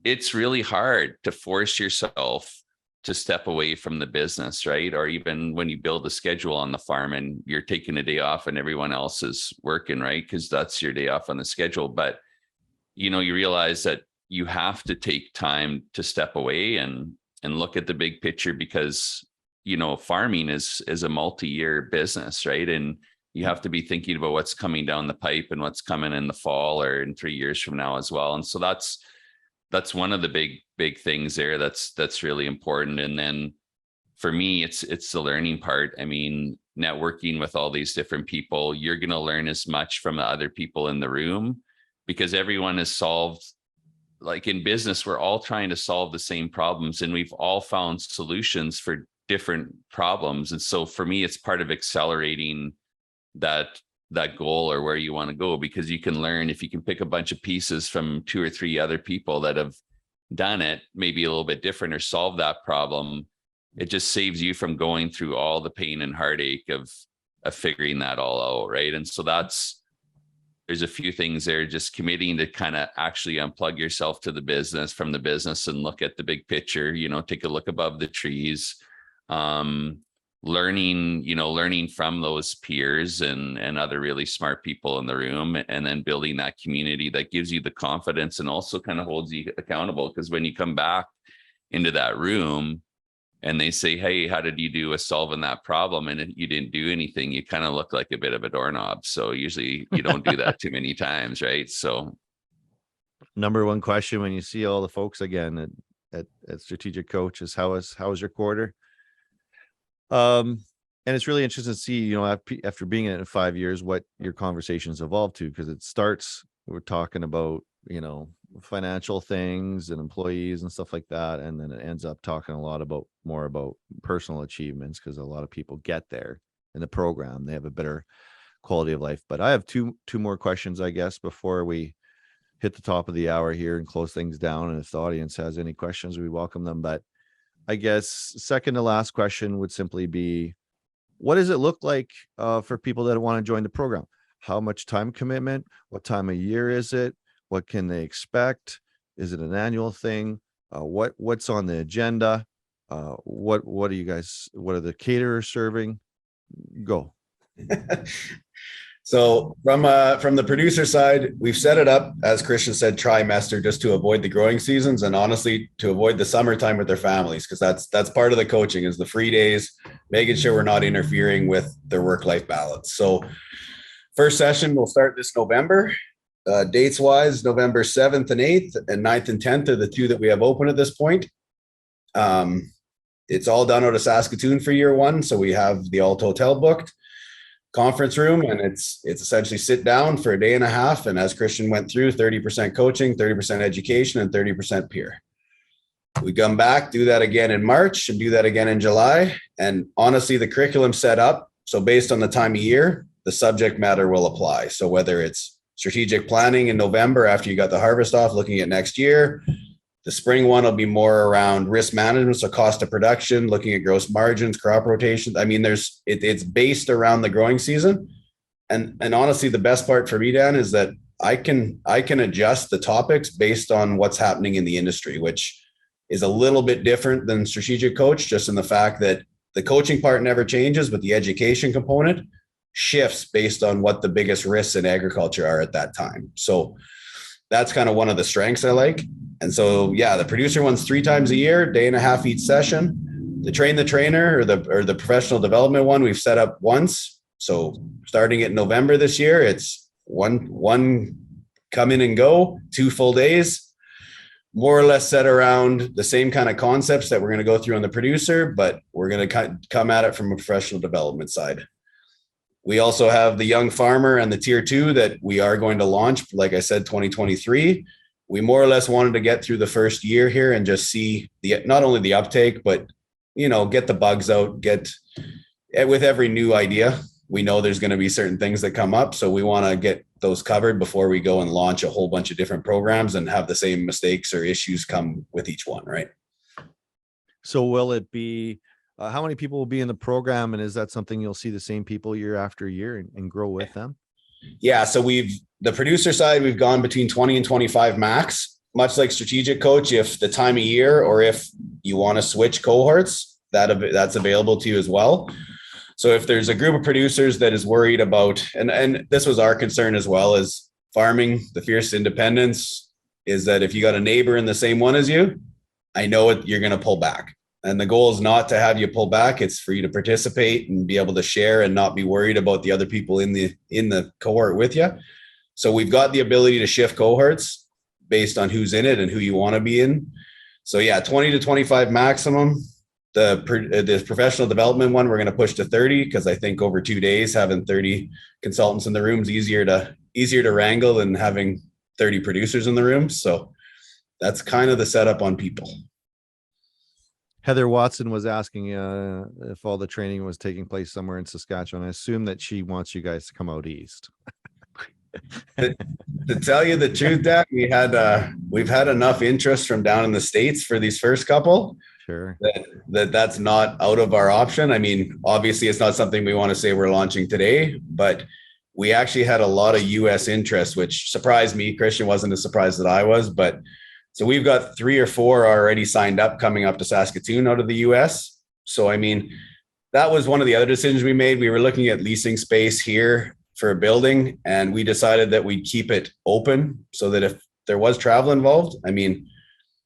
it's really hard to force yourself to step away from the business, right? Or even when you build a schedule on the farm and you're taking a day off and everyone else is working, right? Because that's your day off on the schedule. But, you realize that you have to take time to step away and look at the big picture, because, farming is a multi-year business, right? And you have to be thinking about what's coming down the pipe and what's coming in the fall or in 3 years from now as well. And so that's one of the big things there. That's really important. And then for me, it's the learning part. I mean, networking with all these different people, you're going to learn as much from the other people in the room, because everyone has solved, like in business, we're all trying to solve the same problems and we've all found solutions for different problems. And so for me, it's part of accelerating that goal or where you want to go, because you can learn if you can pick a bunch of pieces from 2 or 3 other people that have done it maybe a little bit different or solve that problem. It just saves you from going through all the pain and heartache of figuring that all out, right? And so there's a few things there, just committing to kind of actually unplug yourself to the business from the business and look at the big picture, take a look above the trees, learning from those peers and other really smart people in the room, and then building that community that gives you the confidence and also kind of holds you accountable. Because when you come back into that room and they say, hey, how did you do with solving that problem? And you didn't do anything, you kind of look like a bit of a doorknob. So usually you don't do that too many times, right? So number one question when you see all the folks again at Strategic Coach is, how was your quarter? And it's really interesting to see, after being in it in 5 years, what your conversations evolve to, because it starts, we're talking about, financial things and employees and stuff like that. And then it ends up talking a lot more about personal achievements, because a lot of people get there in the program, they have a better quality of life. But I have two more questions, I guess, before we hit the top of the hour here and close things down. And if the audience has any questions, we welcome them. But I guess second to last question would simply be, what does it look like for people that want to join the program? How much time commitment? What time of year is it? What can they expect? Is it an annual thing? What's on the agenda? What are the caterers serving? Go. So from the producer side, we've set it up, as Kristjan said, trimester, just to avoid the growing seasons and honestly to avoid the summertime with their families, because that's part of the coaching is the free days, making sure we're not interfering with their work-life balance. So first session will start this November. Dates wise, November 7th and 8th and 9th and 10th are the two that we have open at this point. It's all done out of Saskatoon for year one. So we have the Alt Hotel booked, conference room, and it's essentially sit down for a day and a half. And as Kristjan went through, 30% coaching, 30% education, and 30% peer. We come back, do that again in March and do that again in July. And honestly, the curriculum set up. So based on the time of year, the subject matter will apply. So whether it's strategic planning in November after you got the harvest off, looking at next year, the spring one will be more around risk management, so cost of production, looking at gross margins, crop rotation. I mean, it's based around the growing season. And honestly, the best part for me, Dan, is that I can adjust the topics based on what's happening in the industry, which is a little bit different than strategic coach, just in the fact that the coaching part never changes, but the education component shifts based on what the biggest risks in agriculture are at that time. So that's kind of one of the strengths I like. And so, yeah, the producer one's 3 times a year, day and a half each session. The train the trainer or the professional development one we've set up once. So starting in November this year, it's one come in and go, 2 full days, more or less set around the same kind of concepts that we're going to go through on the producer, but we're going to come at it from a professional development side. We also have the young farmer and the tier 2 that we are going to launch, like I said, 2023. We more or less wanted to get through the first year here and just see not only the uptake, but, get the bugs out, with every new idea. We know there's going to be certain things that come up. So we want to get those covered before we go and launch a whole bunch of different programs and have the same mistakes or issues come with each one, right? So will it be, how many people will be in the program? And is that something you'll see the same people year after year and grow with them? Yeah. So the producer side, we've gone between 20 and 25 max, much like strategic coach. If the time of year, or if you want to switch cohorts, that's available to you as well. So if there's a group of producers that is worried about, and this was our concern as well as farming, the fierce independence, is that if you got a neighbor in the same one as you, I know you're going to pull back. And the goal is not to have you pull back. It's for you to participate and be able to share and not be worried about the other people in the cohort with you. So we've got the ability to shift cohorts based on who's in it and who you want to be in. So yeah, 20 to 25 maximum. The professional development one, we're going to push to 30, because I think over 2 days, having 30 consultants in the room is easier to wrangle than having 30 producers in the room. So that's kind of the setup on people. Heather Watson was asking if all the training was taking place somewhere in Saskatchewan. I assume that she wants you guys to come out east. To tell you the truth, Dad, we've had enough interest from down in the States for these first couple. Sure. That's not out of our option. I mean, obviously, it's not something we want to say we're launching today, but we actually had a lot of U.S. interest, which surprised me. Kristjan wasn't as surprised that I was, but. So we've got 3 or 4 already signed up coming up to Saskatoon out of the US. So, I mean, that was one of the other decisions we made. We were looking at leasing space here for a building, and we decided that we'd keep it open so that if there was travel involved, I mean,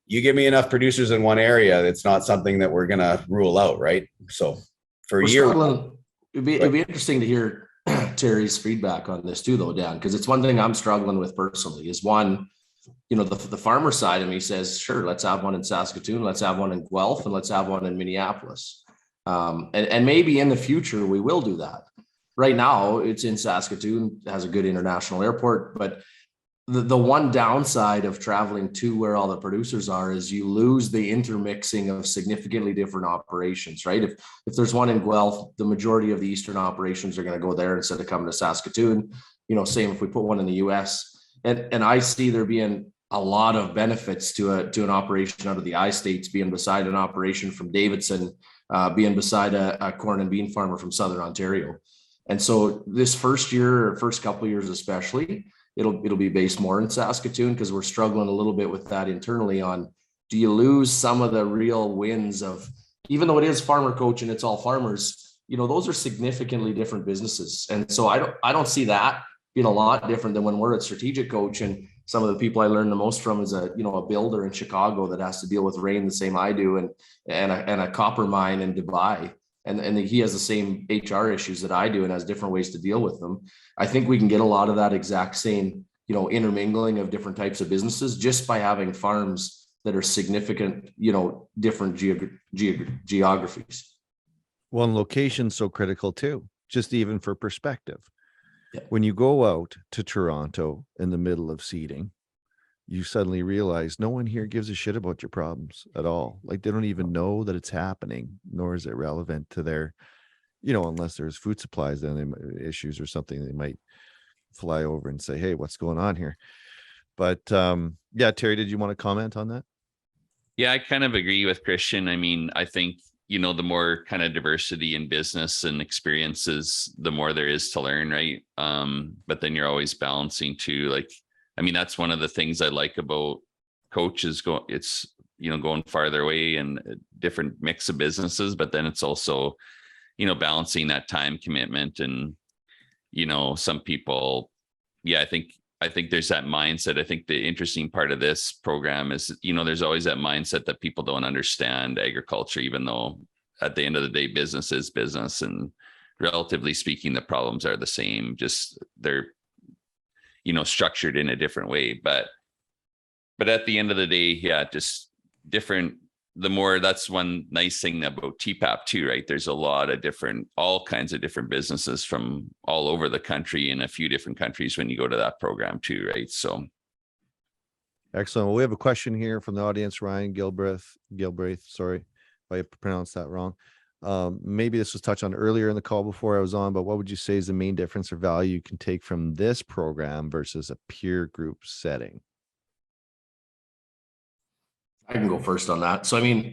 you give me enough producers in one area, it's not something that we're going to rule out, right? So for a year. It'd be interesting to hear Terry's feedback on this too, though, Dan, because it's one thing I'm struggling with personally is one, the farmer side of me says, sure, let's have one in Saskatoon, let's have one in Guelph, and let's have one in Minneapolis. And maybe in the future, we will do that. Right now, it's in Saskatoon, it has a good international airport, but the one downside of traveling to where all the producers are is you lose the intermixing of significantly different operations, right? If there's one in Guelph, the majority of the Eastern operations are going to go there instead of coming to Saskatoon. Same if we put one in the US. And I see there being a lot of benefits to an operation out of the I-States being beside an operation from Davidson, being beside a corn and bean farmer from Southern Ontario. And so this first couple of years especially, it'll be based more in Saskatoon, because we're struggling a little bit with that internally on, do you lose some of the real wins of, even though it is farmer coach and it's all farmers, those are significantly different businesses. And so I don't see that being a lot different than when we're at Strategic Coach. And some of the people I learned the most from is a builder in Chicago that has to deal with rain the same I do, and a copper mine in Dubai. And he has the same HR issues that I do and has different ways to deal with them. I think we can get a lot of that exact same, intermingling of different types of businesses just by having farms that are significant, different geographies. Well, and location's so critical too, just even for perspective. Yeah. When you go out to Toronto in the middle of seeding, you suddenly realize no one here gives a shit about your problems at all. Like they don't even know that it's happening, nor is it relevant to their, unless there's food supplies, then issues or something, they might fly over and say, hey, what's going on here? But yeah, Terry, did you want to comment on that? Yeah, I kind of agree with Kristjan. I mean, I think, the more kind of diversity in business and experiences, the more there is to learn, right? But then you're always balancing too. Like, I mean, that's one of the things I like about coaches going farther away and a different mix of businesses, but then it's also, balancing that time commitment and, some people, yeah, I think there's that mindset. I think the interesting part of this program is, there's always that mindset that people don't understand agriculture, even though at the end of the day, business is business. And relatively speaking, the problems are the same, just they're, structured in a different way. But at the end of the day, yeah, just different. That's one nice thing about TPAP too, right? There's a lot of all kinds of different businesses from all over the country in a few different countries when you go to that program too, right? So. Excellent. Well, we have a question here from the audience, Ryan Gilbraith, sorry if I pronounced that wrong. Maybe this was touched on earlier in the call before I was on, but what would you say is the main difference or value you can take from this program versus a peer group setting? I can go first on that. So, I mean,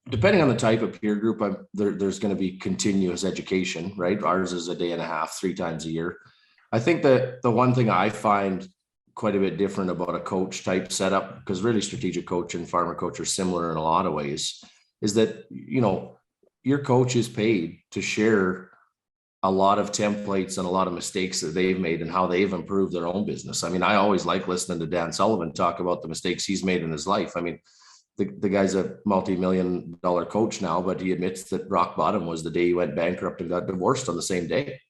depending on the type of peer group, there's going to be continuous education, right? Ours is a day and a half, 3 times a year. I think that the one thing I find quite a bit different about a coach type setup, because really Strategic Coach and Farmer Coach are similar in a lot of ways, is that, your coach is paid to share a lot of templates and a lot of mistakes that they've made and how they've improved their own business. I mean, I always like listening to Dan Sullivan talk about the mistakes he's made in his life. I mean, the guy's a multi-million-dollar coach now, but he admits that rock bottom was the day he went bankrupt and got divorced on the same day.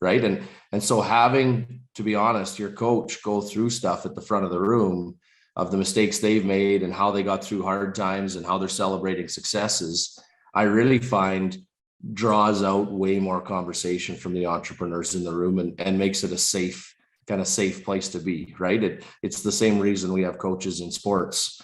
Right. And so having, to be honest, your coach go through stuff at the front of the room of the mistakes they've made and how they got through hard times and how they're celebrating successes, I really find draws out way more conversation from the entrepreneurs in the room and makes it a safe place to be, right? It's the same reason we have coaches in sports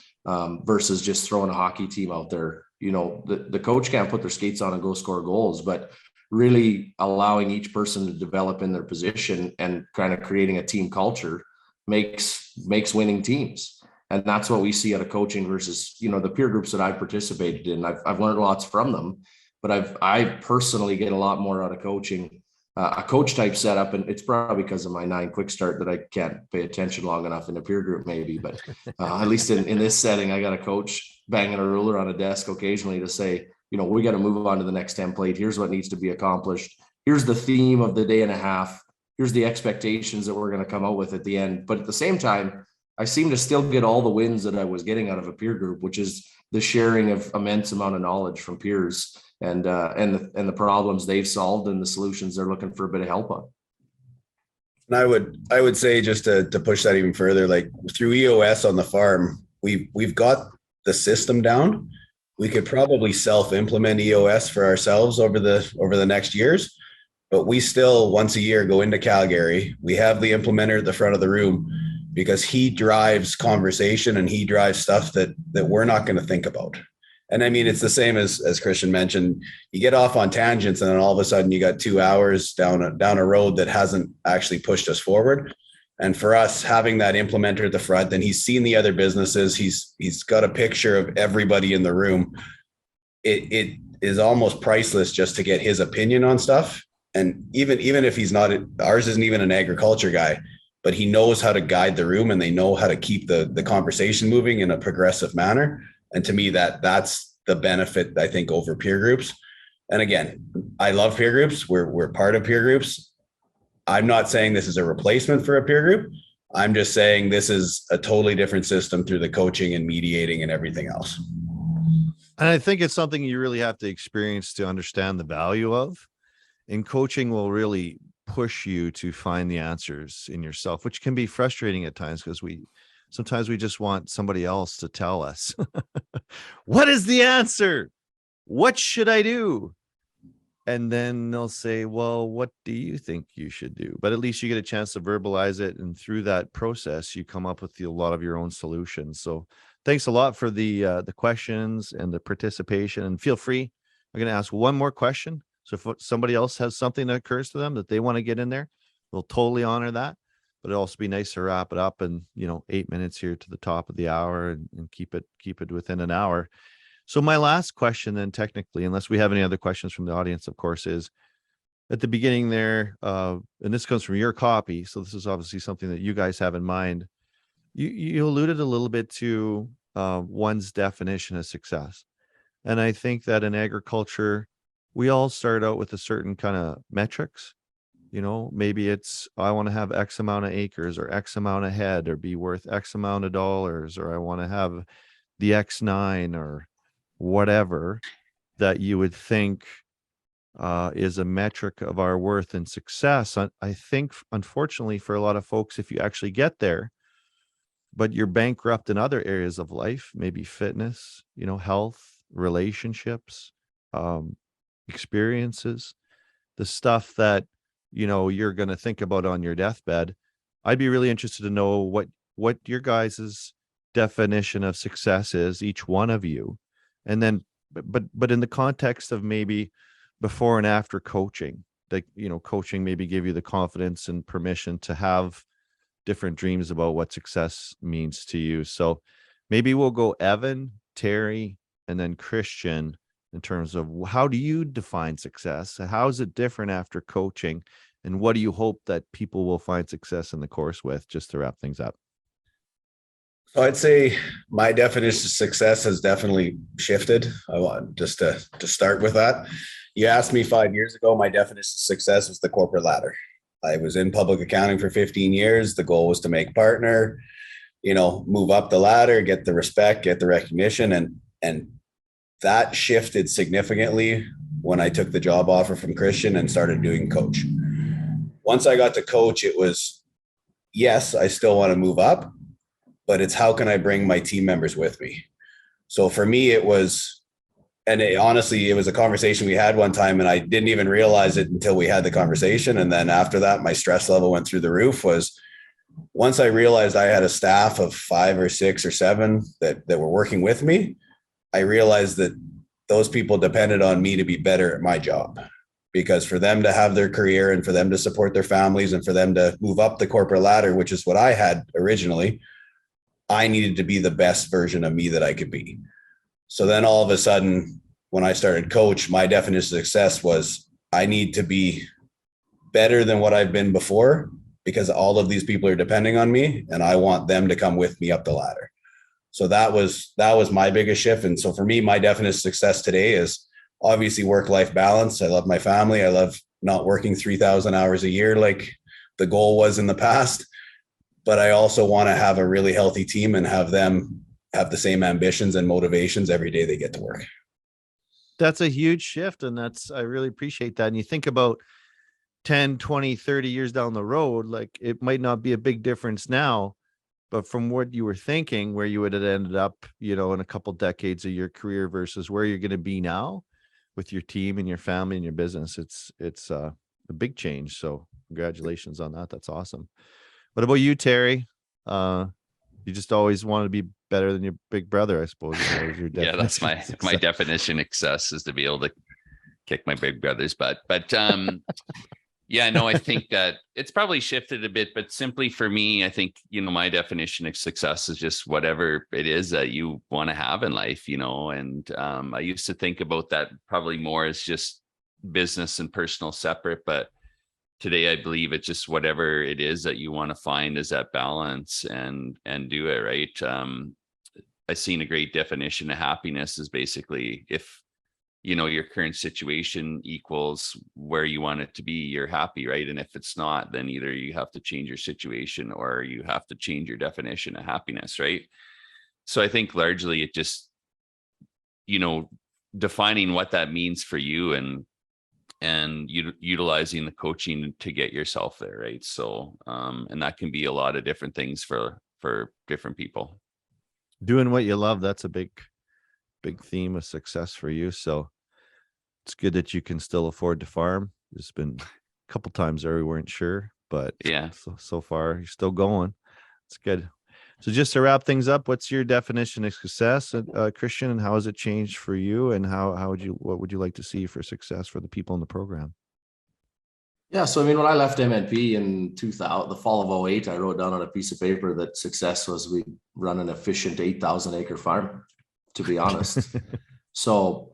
versus just throwing a hockey team out there. The coach can't put their skates on and go score goals, but really allowing each person to develop in their position and kind of creating a team culture makes winning teams. And that's what we see out of coaching versus, the peer groups that I've participated in. I've learned lots from them. But I personally get a lot more out of coaching, a coach type setup. And it's probably because of my 9 quick start that I can't pay attention long enough in a peer group maybe. But at least in this setting, I got a coach banging a ruler on a desk occasionally to say, we got to move on to the next template. Here's what needs to be accomplished. Here's the theme of the day and a half. Here's the expectations that we're going to come out with at the end. But at the same time, I seem to still get all the wins that I was getting out of a peer group, which is the sharing of immense amount of knowledge from peers and the problems they've solved and the solutions they're looking for a bit of help on. And I would say, just to push that even further, like through EOS on the farm, we've got the system down. We could probably self-implement EOS for ourselves over the next years, but we still once a year go into Calgary. We have the implementer at the front of the room because he drives conversation and he drives stuff that we're not going to think about. And I mean, it's the same as Kristjan mentioned. You get off on tangents and then all of a sudden you got 2 hours down a road that hasn't actually pushed us forward. And for us, having that implementer at the front, and he's seen the other businesses, he's got a picture of everybody in the room. It is almost priceless just to get his opinion on stuff. And even if he's not, ours isn't even an agriculture guy, but he knows how to guide the room and they know how to keep the conversation moving in a progressive manner. And to me, that's the benefit, I think, over peer groups. And again, I love peer groups. We're part of peer groups. I'm not saying this is a replacement for a peer group. I'm just saying this is a totally different system through the coaching and mediating and everything else. And I think it's something you really have to experience to understand the value of. And coaching will really push you to find the answers in yourself, which can be frustrating at times because sometimes we just want somebody else to tell us, what is the answer? What should I do? And then they'll say, well, what do you think you should do? But at least you get a chance to verbalize it. And through that process, you come up with a lot of your own solutions. So thanks a lot for the questions and the participation. And feel free. I'm going to ask one more question. So if somebody else has something that occurs to them that they want to get in there, we'll totally honor that. But it'll also be nice to wrap it up in 8 minutes here to the top of the hour and keep it within an hour. So my last question then, technically, unless we have any other questions from the audience, of course, is at the beginning there, and this comes from your copy. So this is obviously something that you guys have in mind. You alluded a little bit to one's definition of success. And I think that in agriculture, we all start out with a certain kind of metrics. Maybe it's, I want to have X amount of acres or X amount of head or be worth X amount of dollars, or I want to have the X9 or whatever that you would think is a metric of our worth and success. I think, unfortunately, for a lot of folks, if you actually get there, but you're bankrupt in other areas of life, maybe fitness, health, relationships, experiences, the stuff that, you're going to think about on your deathbed. I'd be really interested to know what your guys's definition of success is, each one of you. And then, but in the context of maybe before and after coaching, that, coaching maybe give you the confidence and permission to have different dreams about what success means to you. So maybe we'll go Evan, Terry, and then Kristjan in terms of how do you define success? How is it different after coaching? And what do you hope that people will find success in the course with, just to wrap things up? So I'd say my definition of success has definitely shifted. I want just to start with that. You asked me 5 years ago, my definition of success was the corporate ladder. I was in public accounting for 15 years. The goal was to make partner, move up the ladder, get the respect, get the recognition. And that shifted significantly when I took the job offer from Kristjan and started doing coach. Once I got to coach, it was, yes, I still want to move up, but it's how can I bring my team members with me? So for me, it was, and honestly, it was a conversation we had one time and I didn't even realize it until we had the conversation. And then after that, my stress level went through the roof. Was once I realized I had a staff of 5 or 6 or 7 that were working with me, I realized that those people depended on me to be better at my job, because for them to have their career and for them to support their families and for them to move up the corporate ladder, which is what I had originally, I needed to be the best version of me that I could be. So then all of a sudden, when I started coach, my definition of success was I need to be better than what I've been before, because all of these people are depending on me and I want them to come with me up the ladder. So that was my biggest shift. And so for me, my definition of success today is obviously work-life balance. I love my family. I love not working 3,000 hours a year like the goal was in the past. But I also want to have a really healthy team and have them have the same ambitions and motivations every day they get to work. That's a huge shift. And I really appreciate that. And you think about 10, 20, 30 years down the road, like it might not be a big difference now, but from what you were thinking, where you would have ended up, in a couple decades of your career versus where you're going to be now with your team and your family and your business, it's a big change. So congratulations on that. That's awesome. What about you, Terry? You just always want to be better than your big brother, I suppose. Yeah, that's my definition of success, is to be able to kick my big brother's butt. But yeah, no, I think that it's probably shifted a bit, but simply for me, I think, my definition of success is just whatever it is that you want to have in life, and I used to think about that probably more as just business and personal separate, but today I believe it's just whatever it is that you want to find is that balance and do it right. I've seen a great definition of happiness is basically if your current situation equals where you want it to be, you're happy, right? And if it's not, then either you have to change your situation or you have to change your definition of happiness, right? So I think largely it just, defining what that means for you and utilizing the coaching to get yourself there, right? So and that can be a lot of different things for different people. Doing what you love, that's a big theme of success for you. So it's good that you can still afford to farm. There's been a couple times there we weren't sure, but yeah, so far you're still going. It's good. So just to wrap things up, what's your definition of success, Kristjan, and how has it changed for you? And what would you like to see for success for the people in the program? Yeah. So, I mean, when I left MNP in 2000, the fall of 08, I wrote down on a piece of paper that success was we run an efficient 8,000 acre farm, to be honest. So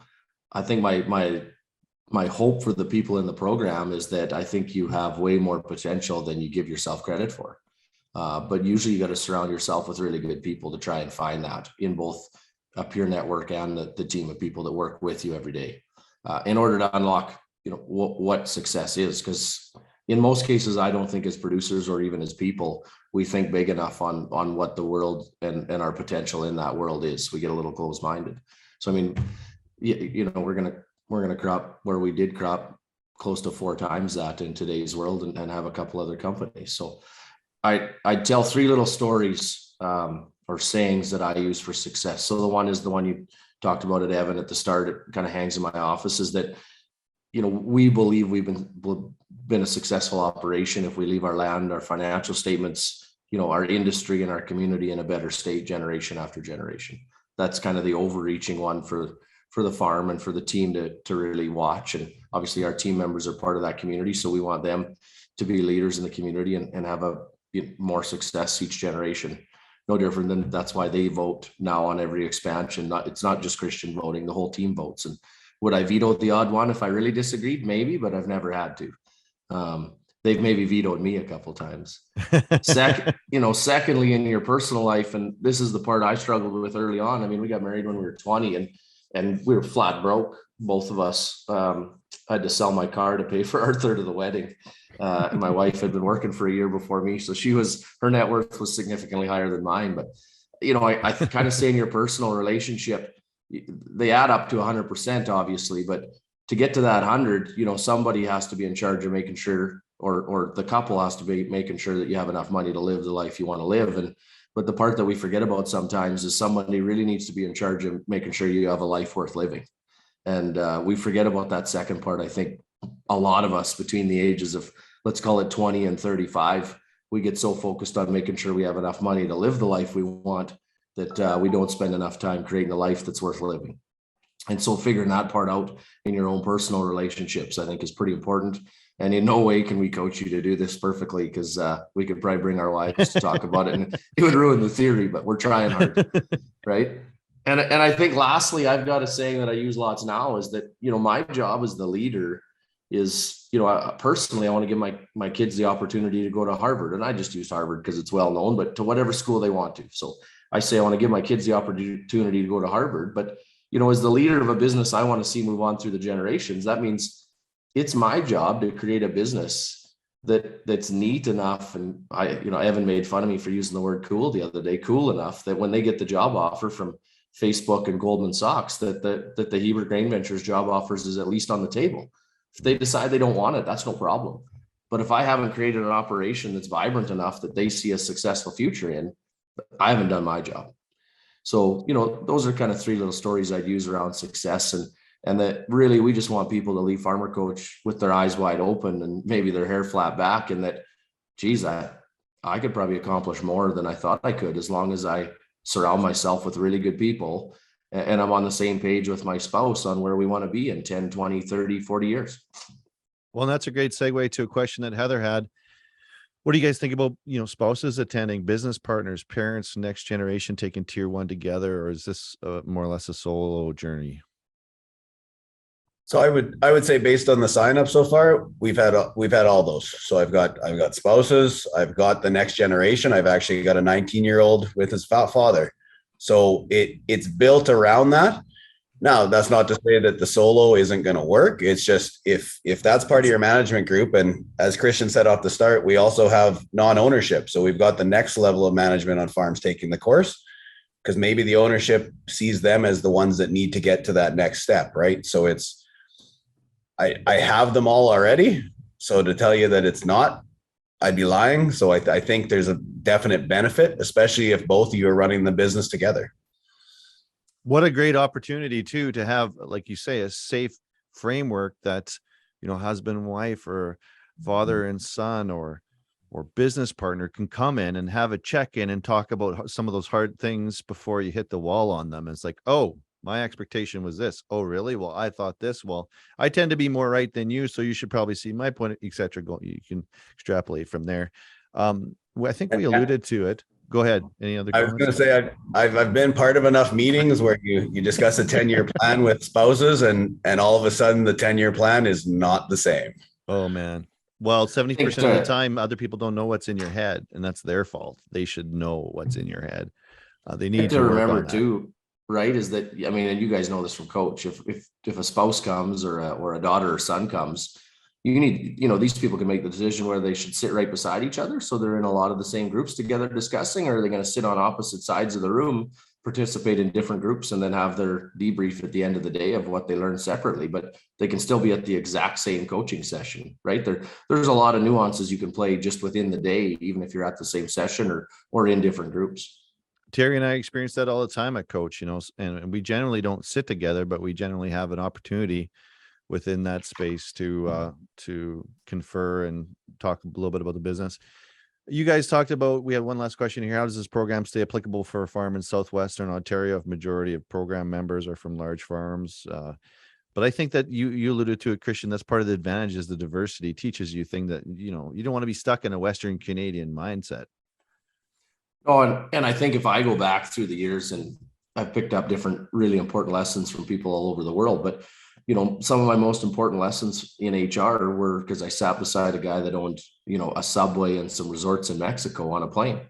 I think my hope for the people in the program is that I think you have way more potential than you give yourself credit for. But usually you got to surround yourself with really good people to try and find that in both a peer network and the team of people that work with you every day, in order to unlock, what success is. Because in most cases, I don't think as producers or even as people, we think big enough on what the world and our potential in that world is. We get a little closed-minded. So, I mean, we're gonna crop where we did crop close to 4 times that in today's world and have a couple other companies. So I tell 3 little stories or sayings that I use for success. So the one is the one you talked about at Evan at the start. It kind of hangs in my office, is that, we believe we've been a successful operation if we leave our land, our financial statements, our industry and our community in a better state generation after generation. That's kind of the overreaching one for the farm and for the team to really watch. And obviously our team members are part of that community. So we want them to be leaders in the community and have more success each generation. No different than that's why they vote now on every expansion. It's not just Kristjan voting, the whole team votes. And would I veto the odd one if I really disagreed? Maybe, but I've never had to. They've maybe vetoed me a couple times. Secondly, in your personal life, and this is the part I struggled with early on. I mean, we got married when we were 20 and we were flat broke. Both of us. I had to sell my car to pay for our third of the wedding. And my wife had been working for a year before me. So her net worth was significantly higher than mine. But, I kind of say in your personal relationship, they add up to 100%, obviously, but to get to that 100, somebody has to be in charge of making sure, or the couple has to be making sure that you have enough money to live the life you want to live. But the part that we forget about sometimes is somebody really needs to be in charge of making sure you have a life worth living. And we forget about that second part. I think a lot of us between the ages of, let's call it 20 and 35, we get so focused on making sure we have enough money to live the life we want that we don't spend enough time creating a life that's worth living. And so figuring that part out in your own personal relationships, I think, is pretty important. And in no way can we coach you to do this perfectly, because we could probably bring our wives to talk about it and it would ruin the theory, but we're trying hard, right? And I think lastly, I've got a saying that I use lots now is that, my job as the leader is, personally, I want to give my kids the opportunity to go to Harvard. And I just use Harvard because it's well known, but to whatever school they want to. So I say I want to give my kids the opportunity to go to Harvard. But, as the leader of a business, I want to see move on through the generations. That means it's my job to create a business that's neat enough. And Evan made fun of me for using the word cool the other day, cool enough that when they get the job offer from Facebook and Goldman Sachs, that the Hebert Grain Ventures job offers is at least on the table. If they decide they don't want it, that's no problem. But if I haven't created an operation that's vibrant enough that they see a successful future in, I haven't done my job. So, those are kind of 3 little stories I'd use around success, and that really we just want people to leave Farmer Coach with their eyes wide open and maybe their hair flat back, and that, geez, I could probably accomplish more than I thought I could, as long as I surround myself with really good people and I'm on the same page with my spouse on where we want to be in 10, 20, 30, 40 years. Well, that's a great segue to a question that Heather had. What do you guys think about, spouses attending, business partners, parents, next generation taking tier 1 together, or is this more or less a solo journey? So I would say, based on the sign up so far, we've had all those. So I've got spouses, I've got the next generation. I've actually got a 19-year-old with his father. So it's built around that. Now, that's not to say that the solo isn't going to work. It's just if that's part of your management group, and as Kristjan said off the start, we also have non-ownership. So we've got the next level of management on farms taking the course, because maybe the ownership sees them as the ones that need to get to that next step, right? So it's I have them all already. So to tell you that it's not, I'd be lying. So I think there's a definite benefit, especially if both of you are running the business together. What a great opportunity too, to have, like you say, a safe framework that, husband, wife, or father and son, or business partner can come in and have a check-in and talk about some of those hard things before you hit the wall on them. It's like, oh, my expectation was this. Oh, really? Well, I thought this. Well, I tend to be more right than you, so you should probably see my point, etc. You can extrapolate from there. I think we alluded to it. Go ahead. Any other comments? I was going to say, I've been part of enough meetings where you discuss a 10-year plan with spouses, and all of a sudden the 10-year plan is not the same. Oh man. Well, 70% of the time, other people don't know what's in your head, and that's their fault. They should know what's in your head. They need to remember too, right? Is that, I mean, and you guys know this from coach, if a spouse comes or a daughter or son comes, you need, these people can make the decision where they should sit right beside each other. So they're in a lot of the same groups together discussing, or are they going to sit on opposite sides of the room, participate in different groups, and then have their debrief at the end of the day of what they learned separately, but they can still be at the exact same coaching session, right? There's a lot of nuances you can play just within the day, even if you're at the same session or in different groups. Terry and I experience that all the time at coach, and we generally don't sit together, but we generally have an opportunity within that space to confer and talk a little bit about the business. You guys talked about, we have one last question here. How does this program stay applicable for a farm in Southwestern Ontario if majority of program members are from large farms? But I think that you alluded to it, Kristjan, that's part of the advantage, is the diversity teaches you thing that, you don't want to be stuck in a Western Canadian mindset. Oh, and I think if I go back through the years, and I've picked up different really important lessons from people all over the world, but some of my most important lessons in HR were because I sat beside a guy that owned, a Subway and some resorts in Mexico on a plane,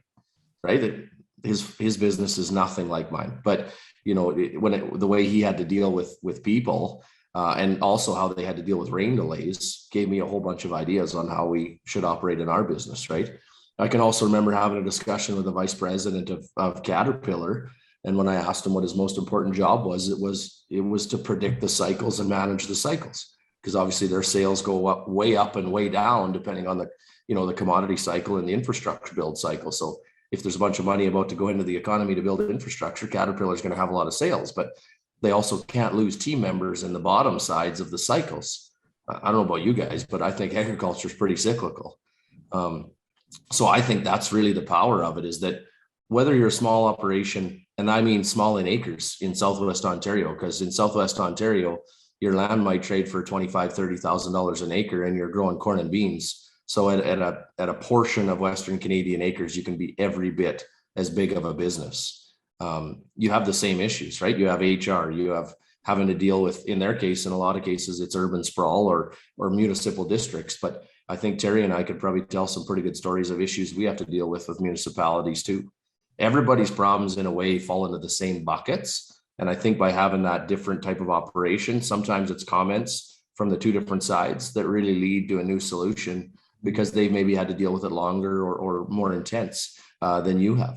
right? His business is nothing like mine, but the way he had to deal with people, and also how they had to deal with rain delays, gave me a whole bunch of ideas on how we should operate in our business, right? I can also remember having a discussion with the vice president of Caterpillar. And when I asked him what his most important job was, it was to predict the cycles and manage the cycles, because obviously their sales go up and way down depending on the commodity cycle and the infrastructure build cycle. So if there's a bunch of money about to go into the economy to build infrastructure, Caterpillar is going to have a lot of sales, but they also can't lose team members in the bottom sides of the cycles. I don't know about you guys, but I think agriculture is pretty cyclical. So I think that's really the power of it, is that whether you're a small operation, and I mean small in acres in Southwest Ontario, because in Southwest Ontario, your land might trade for $25,000, $30,000 an acre, and you're growing corn and beans. So at a portion of Western Canadian acres, you can be every bit as big of a business. You have the same issues, right? You have HR, you have having to deal with, in their case, in a lot of cases, it's urban sprawl or municipal districts. But I think Terry and I could probably tell some pretty good stories of issues we have to deal with municipalities too. Everybody's problems in a way fall into the same buckets. And I think by having that different type of operation, sometimes it's comments from the two different sides that really lead to a new solution, because they maybe had to deal with it longer or more intense than you have.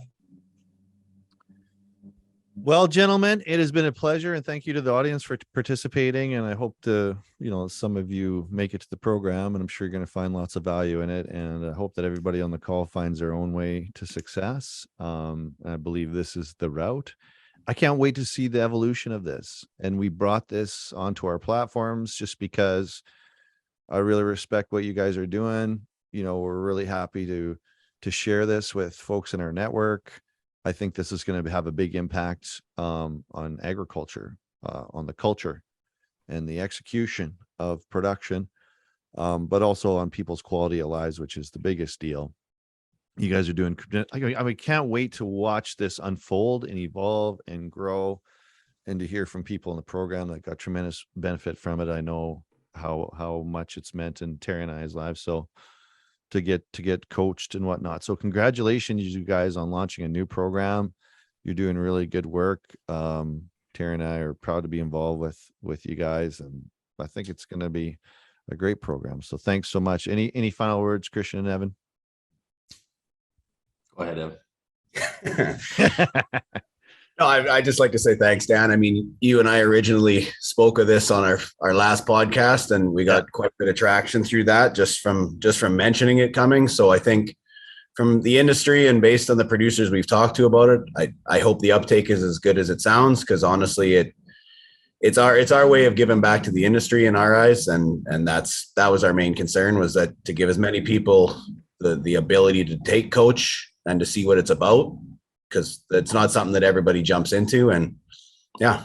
Well, gentlemen, it has been a pleasure, and thank you to the audience for participating. And I hope some of you make it to the program, and I'm sure you're going to find lots of value in it. And I hope that everybody on the call finds their own way to success. I believe this is the route. I can't wait to see the evolution of this. And we brought this onto our platforms just because I really respect what you guys are doing. We're really happy to share this with folks in our network. I think this is going to have a big impact on agriculture, on the culture and the execution of production, but also on people's quality of lives, which is the biggest deal. You guys are doing, I can't wait to watch this unfold and evolve and grow, and to hear from people in the program that got tremendous benefit from it. I know how much it's meant in Terry and I's lives. So to get coached and whatnot. So congratulations, you guys, on launching a new program. You're doing really good work. Terry and I are proud to be involved with you guys, and I think it's going to be a great program. So thanks so much. Any final words, Kristjan and Evan? Go ahead, Evan. No, I just like to say thanks, Dan. I mean, you and I originally spoke of this on our last podcast, and we got quite a bit of traction through that just from mentioning it coming. So I think from the industry and based on the producers we've talked to about it, I hope the uptake is as good as it sounds, because honestly, it's our way of giving back to the industry in our eyes, and that was our main concern, was that to give as many people the ability to take coach and to see what it's about, because it's not something that everybody jumps into. And yeah.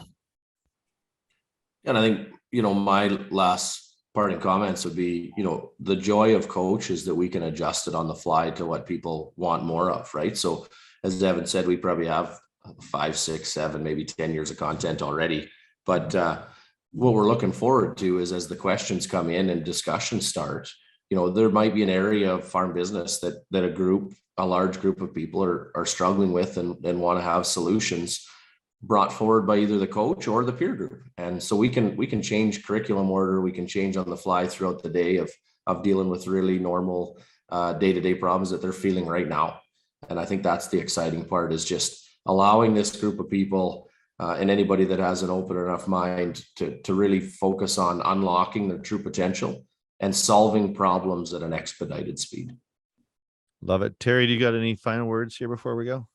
And I think, my last parting comments would be, the joy of coach is that we can adjust it on the fly to what people want more of, right? So as Evan said, we probably have 5, 6, 7, maybe 10 years of content already. But what we're looking forward to is, as the questions come in and discussions start, there might be an area of farm business that a large group of people are struggling with and want to have solutions brought forward by either the coach or the peer group. And so we can change curriculum order, we can change on the fly throughout the day of dealing with really normal day-to-day problems that they're feeling right now. And I think that's the exciting part, is just allowing this group of people and anybody that has an open enough mind to really focus on unlocking their true potential and solving problems at an expedited speed. Love it. Terry, do you got any final words here before we go?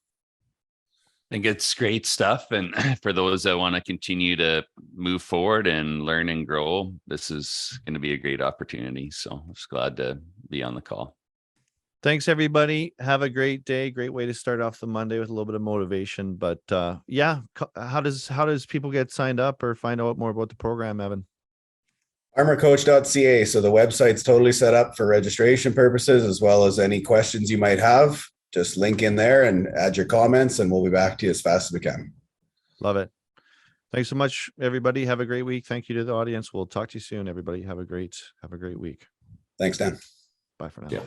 I think it's great stuff. And for those that want to continue to move forward and learn and grow, this is going to be a great opportunity. So I'm just glad to be on the call. Thanks, everybody. Have a great day. Great way to start off the Monday with a little bit of motivation. But how does people get signed up or find out more about the program, Evan? Farmercoach.ca. So the website's totally set up for registration purposes, as well as any questions you might have. Just link in there and add your comments, and we'll be back to you as fast as we can. Love it. Thanks so much, everybody. Have a great week. Thank you to the audience. We'll talk to you soon, everybody. Have a great week. Thanks, Dan. Bye for now. Yeah.